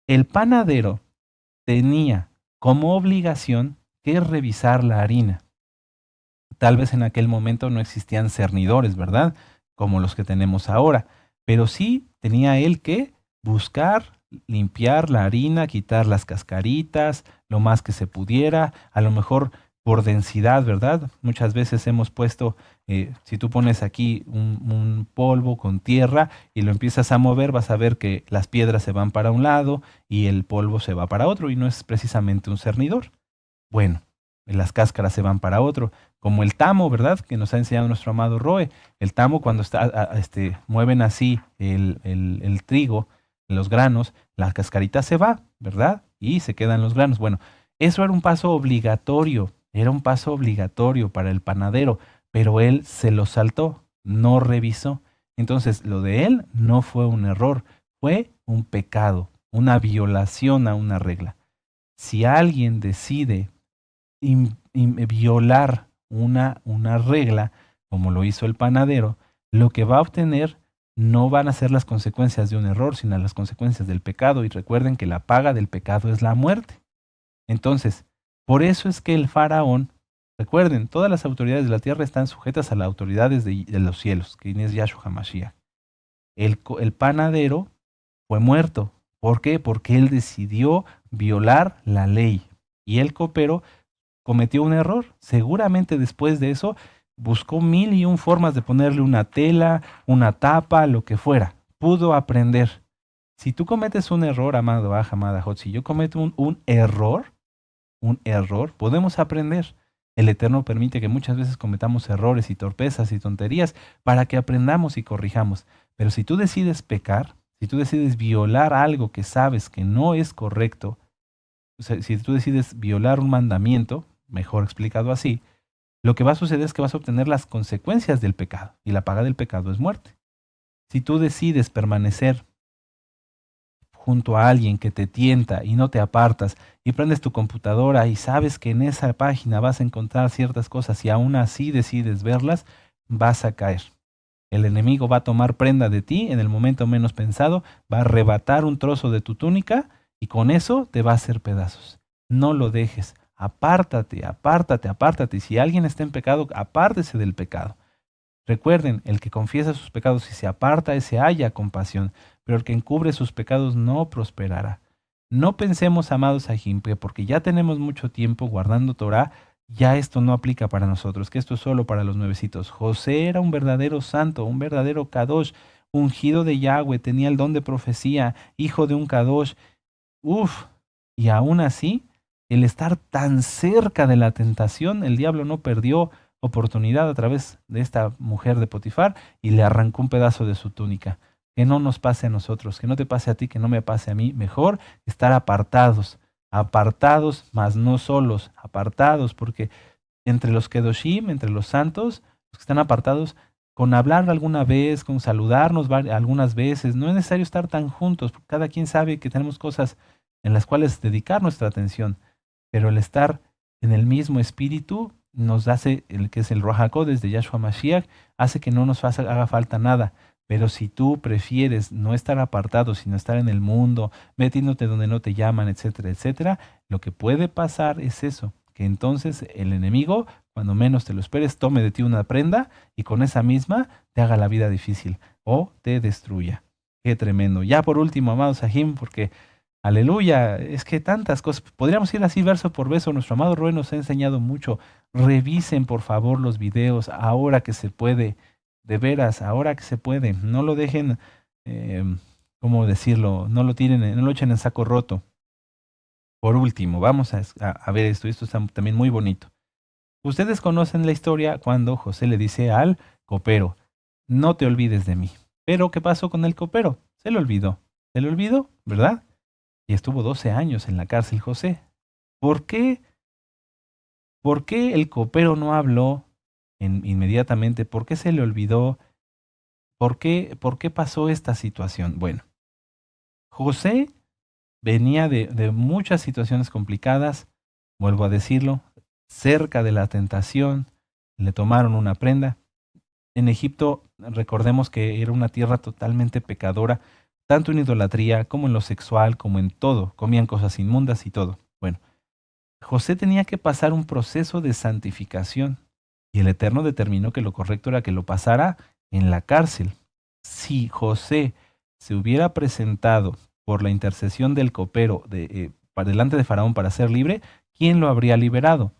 El panadero tenía como obligación que revisar la harina. Tal vez en aquel momento no existían cernidores, ¿verdad? Como los que tenemos ahora, pero sí tenía él que buscar, limpiar la harina, quitar las cascaritas, lo más que se pudiera, a lo mejor por densidad, ¿verdad? Muchas veces hemos puesto, si tú pones aquí un polvo con tierra y lo empiezas a mover, vas a ver que las piedras se van para un lado y el polvo se va para otro y no es precisamente un cernidor. Bueno, las cáscaras se van para otro, como el tamo, ¿verdad? Que nos ha enseñado nuestro amado Roe. El tamo cuando mueven así el trigo, los granos, la cascarita se va, ¿verdad? Y se quedan los granos. Bueno, eso era un paso obligatorio para el panadero, pero él se lo saltó, no revisó. Entonces, lo de él no fue un error, fue un pecado, una violación a una regla. Si alguien decide violar una regla, como lo hizo el panadero, lo que va a obtener no van a ser las consecuencias de un error, sino las consecuencias del pecado. Y recuerden que la paga del pecado es la muerte. Entonces, por eso es que el faraón, recuerden, todas las autoridades de la tierra están sujetas a las autoridades de los cielos, que es Yahshua HaMashiach. El panadero fue muerto. ¿Por qué? Porque él decidió violar la ley. Y el copero cometió un error. Seguramente después de eso buscó mil y un formas de ponerle una tela, una tapa, lo que fuera. Pudo aprender. Si tú cometes un error, amado Aj, amada Jot, si yo cometo un error, podemos aprender. El Eterno permite que muchas veces cometamos errores y torpezas y tonterías para que aprendamos y corrijamos. Pero si tú decides pecar, si tú decides violar algo que sabes que no es correcto, o sea, si tú decides violar un mandamiento, mejor explicado así, lo que va a suceder es que vas a obtener las consecuencias del pecado y la paga del pecado es muerte. Si tú decides permanecer junto a alguien que te tienta y no te apartas y prendes tu computadora y sabes que en esa página vas a encontrar ciertas cosas y aún así decides verlas, vas a caer. El enemigo va a tomar prenda de ti en el momento menos pensado, va a arrebatar un trozo de tu túnica y con eso te va a hacer pedazos. No lo dejes. Apártate, apártate, apártate. Y si alguien está en pecado, apártese del pecado. Recuerden, el que confiesa sus pecados y se aparta, ese halla compasión, pero el que encubre sus pecados no prosperará. No pensemos, amados Ajim, que porque ya tenemos mucho tiempo guardando Torah, ya esto no aplica para nosotros, que esto es solo para los nuevecitos. José era un verdadero santo, un verdadero Kadosh, ungido de Yahweh, tenía el don de profecía, hijo de un Kadosh. Uf, y aún así, el estar tan cerca de la tentación, el diablo no perdió oportunidad a través de esta mujer de Potifar y le arrancó un pedazo de su túnica. Que no nos pase a nosotros, que no te pase a ti, que no me pase a mí. Mejor estar apartados, apartados, mas no solos, apartados, porque entre los Kedoshim, entre los santos, los que están apartados, con hablar alguna vez, con saludarnos algunas veces, no es necesario estar tan juntos, porque cada quien sabe que tenemos cosas en las cuales dedicar nuestra atención, pero el estar en el mismo espíritu nos hace, el que es el Ruach HaKodesh de Yahshua Mashiach, hace que no nos haga falta nada. Pero si tú prefieres no estar apartado, sino estar en el mundo, metiéndote donde no te llaman, etcétera, etcétera, lo que puede pasar es eso, que entonces el enemigo, cuando menos te lo esperes, tome de ti una prenda y con esa misma te haga la vida difícil o te destruya. Qué tremendo. Ya por último, amados Sahim, porque aleluya, es que tantas cosas. Podríamos ir así verso por verso. Nuestro amado Rubén nos ha enseñado mucho. Revisen por favor los videos ahora que se puede. De veras, ahora que se puede, no lo dejen, ¿cómo decirlo? No lo tiren, no lo echen en saco roto. Por último, vamos a ver esto. Esto está también muy bonito. Ustedes conocen la historia cuando José le dice al copero, no te olvides de mí. Pero, ¿qué pasó con el copero? Se le olvidó. Se le olvidó, ¿verdad? Y estuvo 12 años en la cárcel José. ¿Por qué? ¿Por qué el copero no habló inmediatamente? ¿Por qué se le olvidó? ¿Por qué pasó esta situación? Bueno, José venía de muchas situaciones complicadas, vuelvo a decirlo, cerca de la tentación, le tomaron una prenda. En Egipto, recordemos que era una tierra totalmente pecadora, tanto en idolatría como en lo sexual, como en todo. Comían cosas inmundas y todo. Bueno, José tenía que pasar un proceso de santificación. Y el Eterno determinó que lo correcto era que lo pasara en la cárcel. Si José se hubiera presentado por la intercesión del copero delante de Faraón para ser libre, ¿quién lo habría liberado?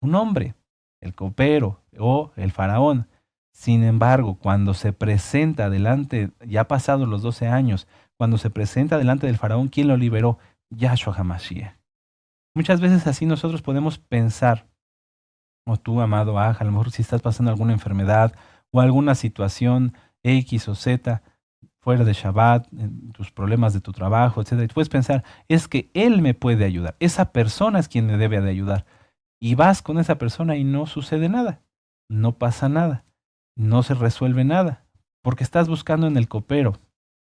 Un hombre, el copero o el Faraón. Sin embargo, cuando se presenta delante, ya pasados los 12 años, cuando se presenta delante del Faraón, ¿quién lo liberó? Yahshua HaMashiach. Muchas veces así nosotros podemos pensar, o tú, amado Aj, a lo mejor si estás pasando alguna enfermedad o alguna situación X o Z fuera de Shabbat, en tus problemas de tu trabajo, etcétera, y tú puedes pensar, es que Él me puede ayudar, esa persona es quien me debe de ayudar. Y vas con esa persona y no sucede nada, no pasa nada, no se resuelve nada, porque estás buscando en el copero,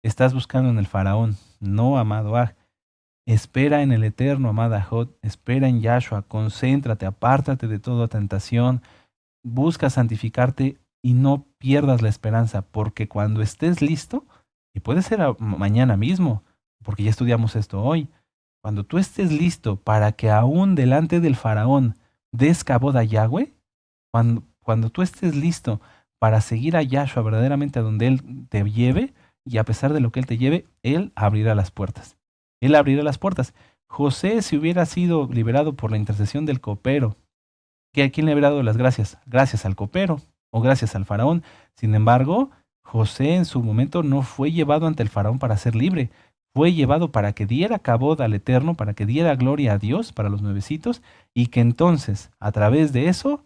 estás buscando en el faraón. No, amado Aj. Espera en el Eterno, amada Jod, espera en Yahshua, concéntrate, apártate de toda tentación, busca santificarte y no pierdas la esperanza, porque cuando estés listo, y puede ser mañana mismo, porque ya estudiamos esto hoy, cuando tú estés listo para que aún delante del faraón des cabod a Yahweh, cuando tú estés listo para seguir a Yahshua verdaderamente a donde Él te lleve, y a pesar de lo que Él te lleve, Él abrirá las puertas. Él abrirá las puertas. José, si hubiera sido liberado por la intercesión del copero, ¿a quién le habría dado las gracias? Gracias al copero o gracias al faraón. Sin embargo, José en su momento no fue llevado ante el faraón para ser libre. Fue llevado para que diera cabod al Eterno, para que diera gloria a Dios para los nuevecitos y que entonces, a través de eso,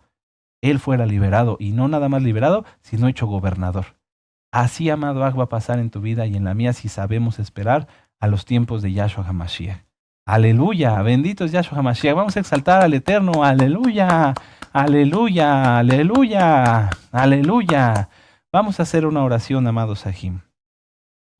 él fuera liberado. Y no nada más liberado, sino hecho gobernador. Así, amado Aj, va a pasar en tu vida y en la mía si sabemos esperar a los tiempos de Yahshua HaMashiach. Aleluya, bendito es Yahshua HaMashiach. Vamos a exaltar al Eterno. Aleluya, aleluya, aleluya, aleluya. Vamos a hacer una oración, amados Sahim.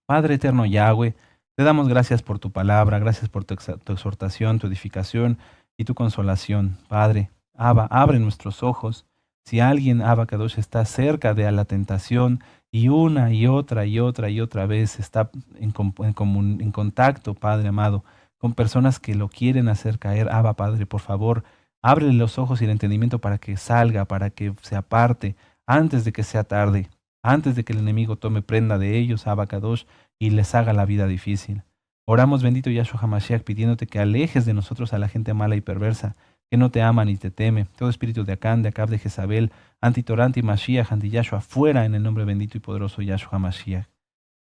Padre eterno Yahweh, te damos gracias por tu palabra, gracias por tu exhortación, tu edificación y tu consolación. Padre, Abba, abre nuestros ojos. Si alguien, Abba Kadosh, está cerca de la tentación y una y otra y otra y otra vez está en contacto, Padre amado, con personas que lo quieren hacer caer, Abba, Padre, por favor, ábrele los ojos y el entendimiento para que salga, para que se aparte, antes de que sea tarde, antes de que el enemigo tome prenda de ellos, Abba Kadosh, y les haga la vida difícil. Oramos, bendito Yahshua HaMashiach, pidiéndote que alejes de nosotros a la gente mala y perversa, que no te ama ni te teme. Todo espíritu de Acán, de Acab, de Jezabel, anti-Torah, anti-Mashiach, anti-Yahshua, fuera en el nombre bendito y poderoso Yahshua HaMashiach.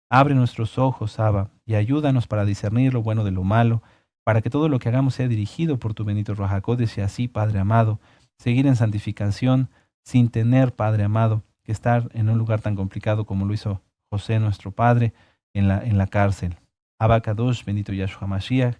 Abre nuestros ojos, Abba, y ayúdanos para discernir lo bueno de lo malo, para que todo lo que hagamos sea dirigido por tu bendito Ruach HaKodesh y así, Padre amado, seguir en santificación, sin tener, Padre amado, que estar en un lugar tan complicado como lo hizo José, nuestro Padre, en la cárcel. Abacadosh, bendito Yahshua Mashiach,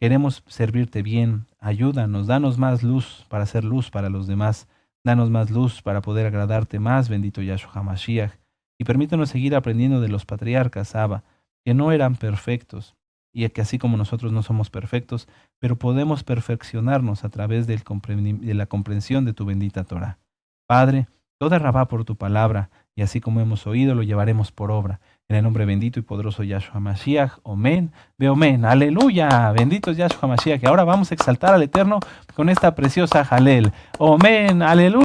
queremos servirte bien, ayúdanos, danos más luz para hacer luz para los demás, danos más luz para poder agradarte más, bendito Yahshua Mashiach, y permítanos seguir aprendiendo de los patriarcas, Abba, que no eran perfectos, y que así como nosotros no somos perfectos, pero podemos perfeccionarnos a través de la comprensión de tu bendita Torah. Padre, toda rabá por tu palabra, y así como hemos oído, lo llevaremos por obra. En el nombre bendito y poderoso Yahshua Mashiach, Omen, Beomen, aleluya, bendito es Yahshua Mashiach. Y ahora vamos a exaltar al Eterno con esta preciosa Jalel. Omen, aleluya.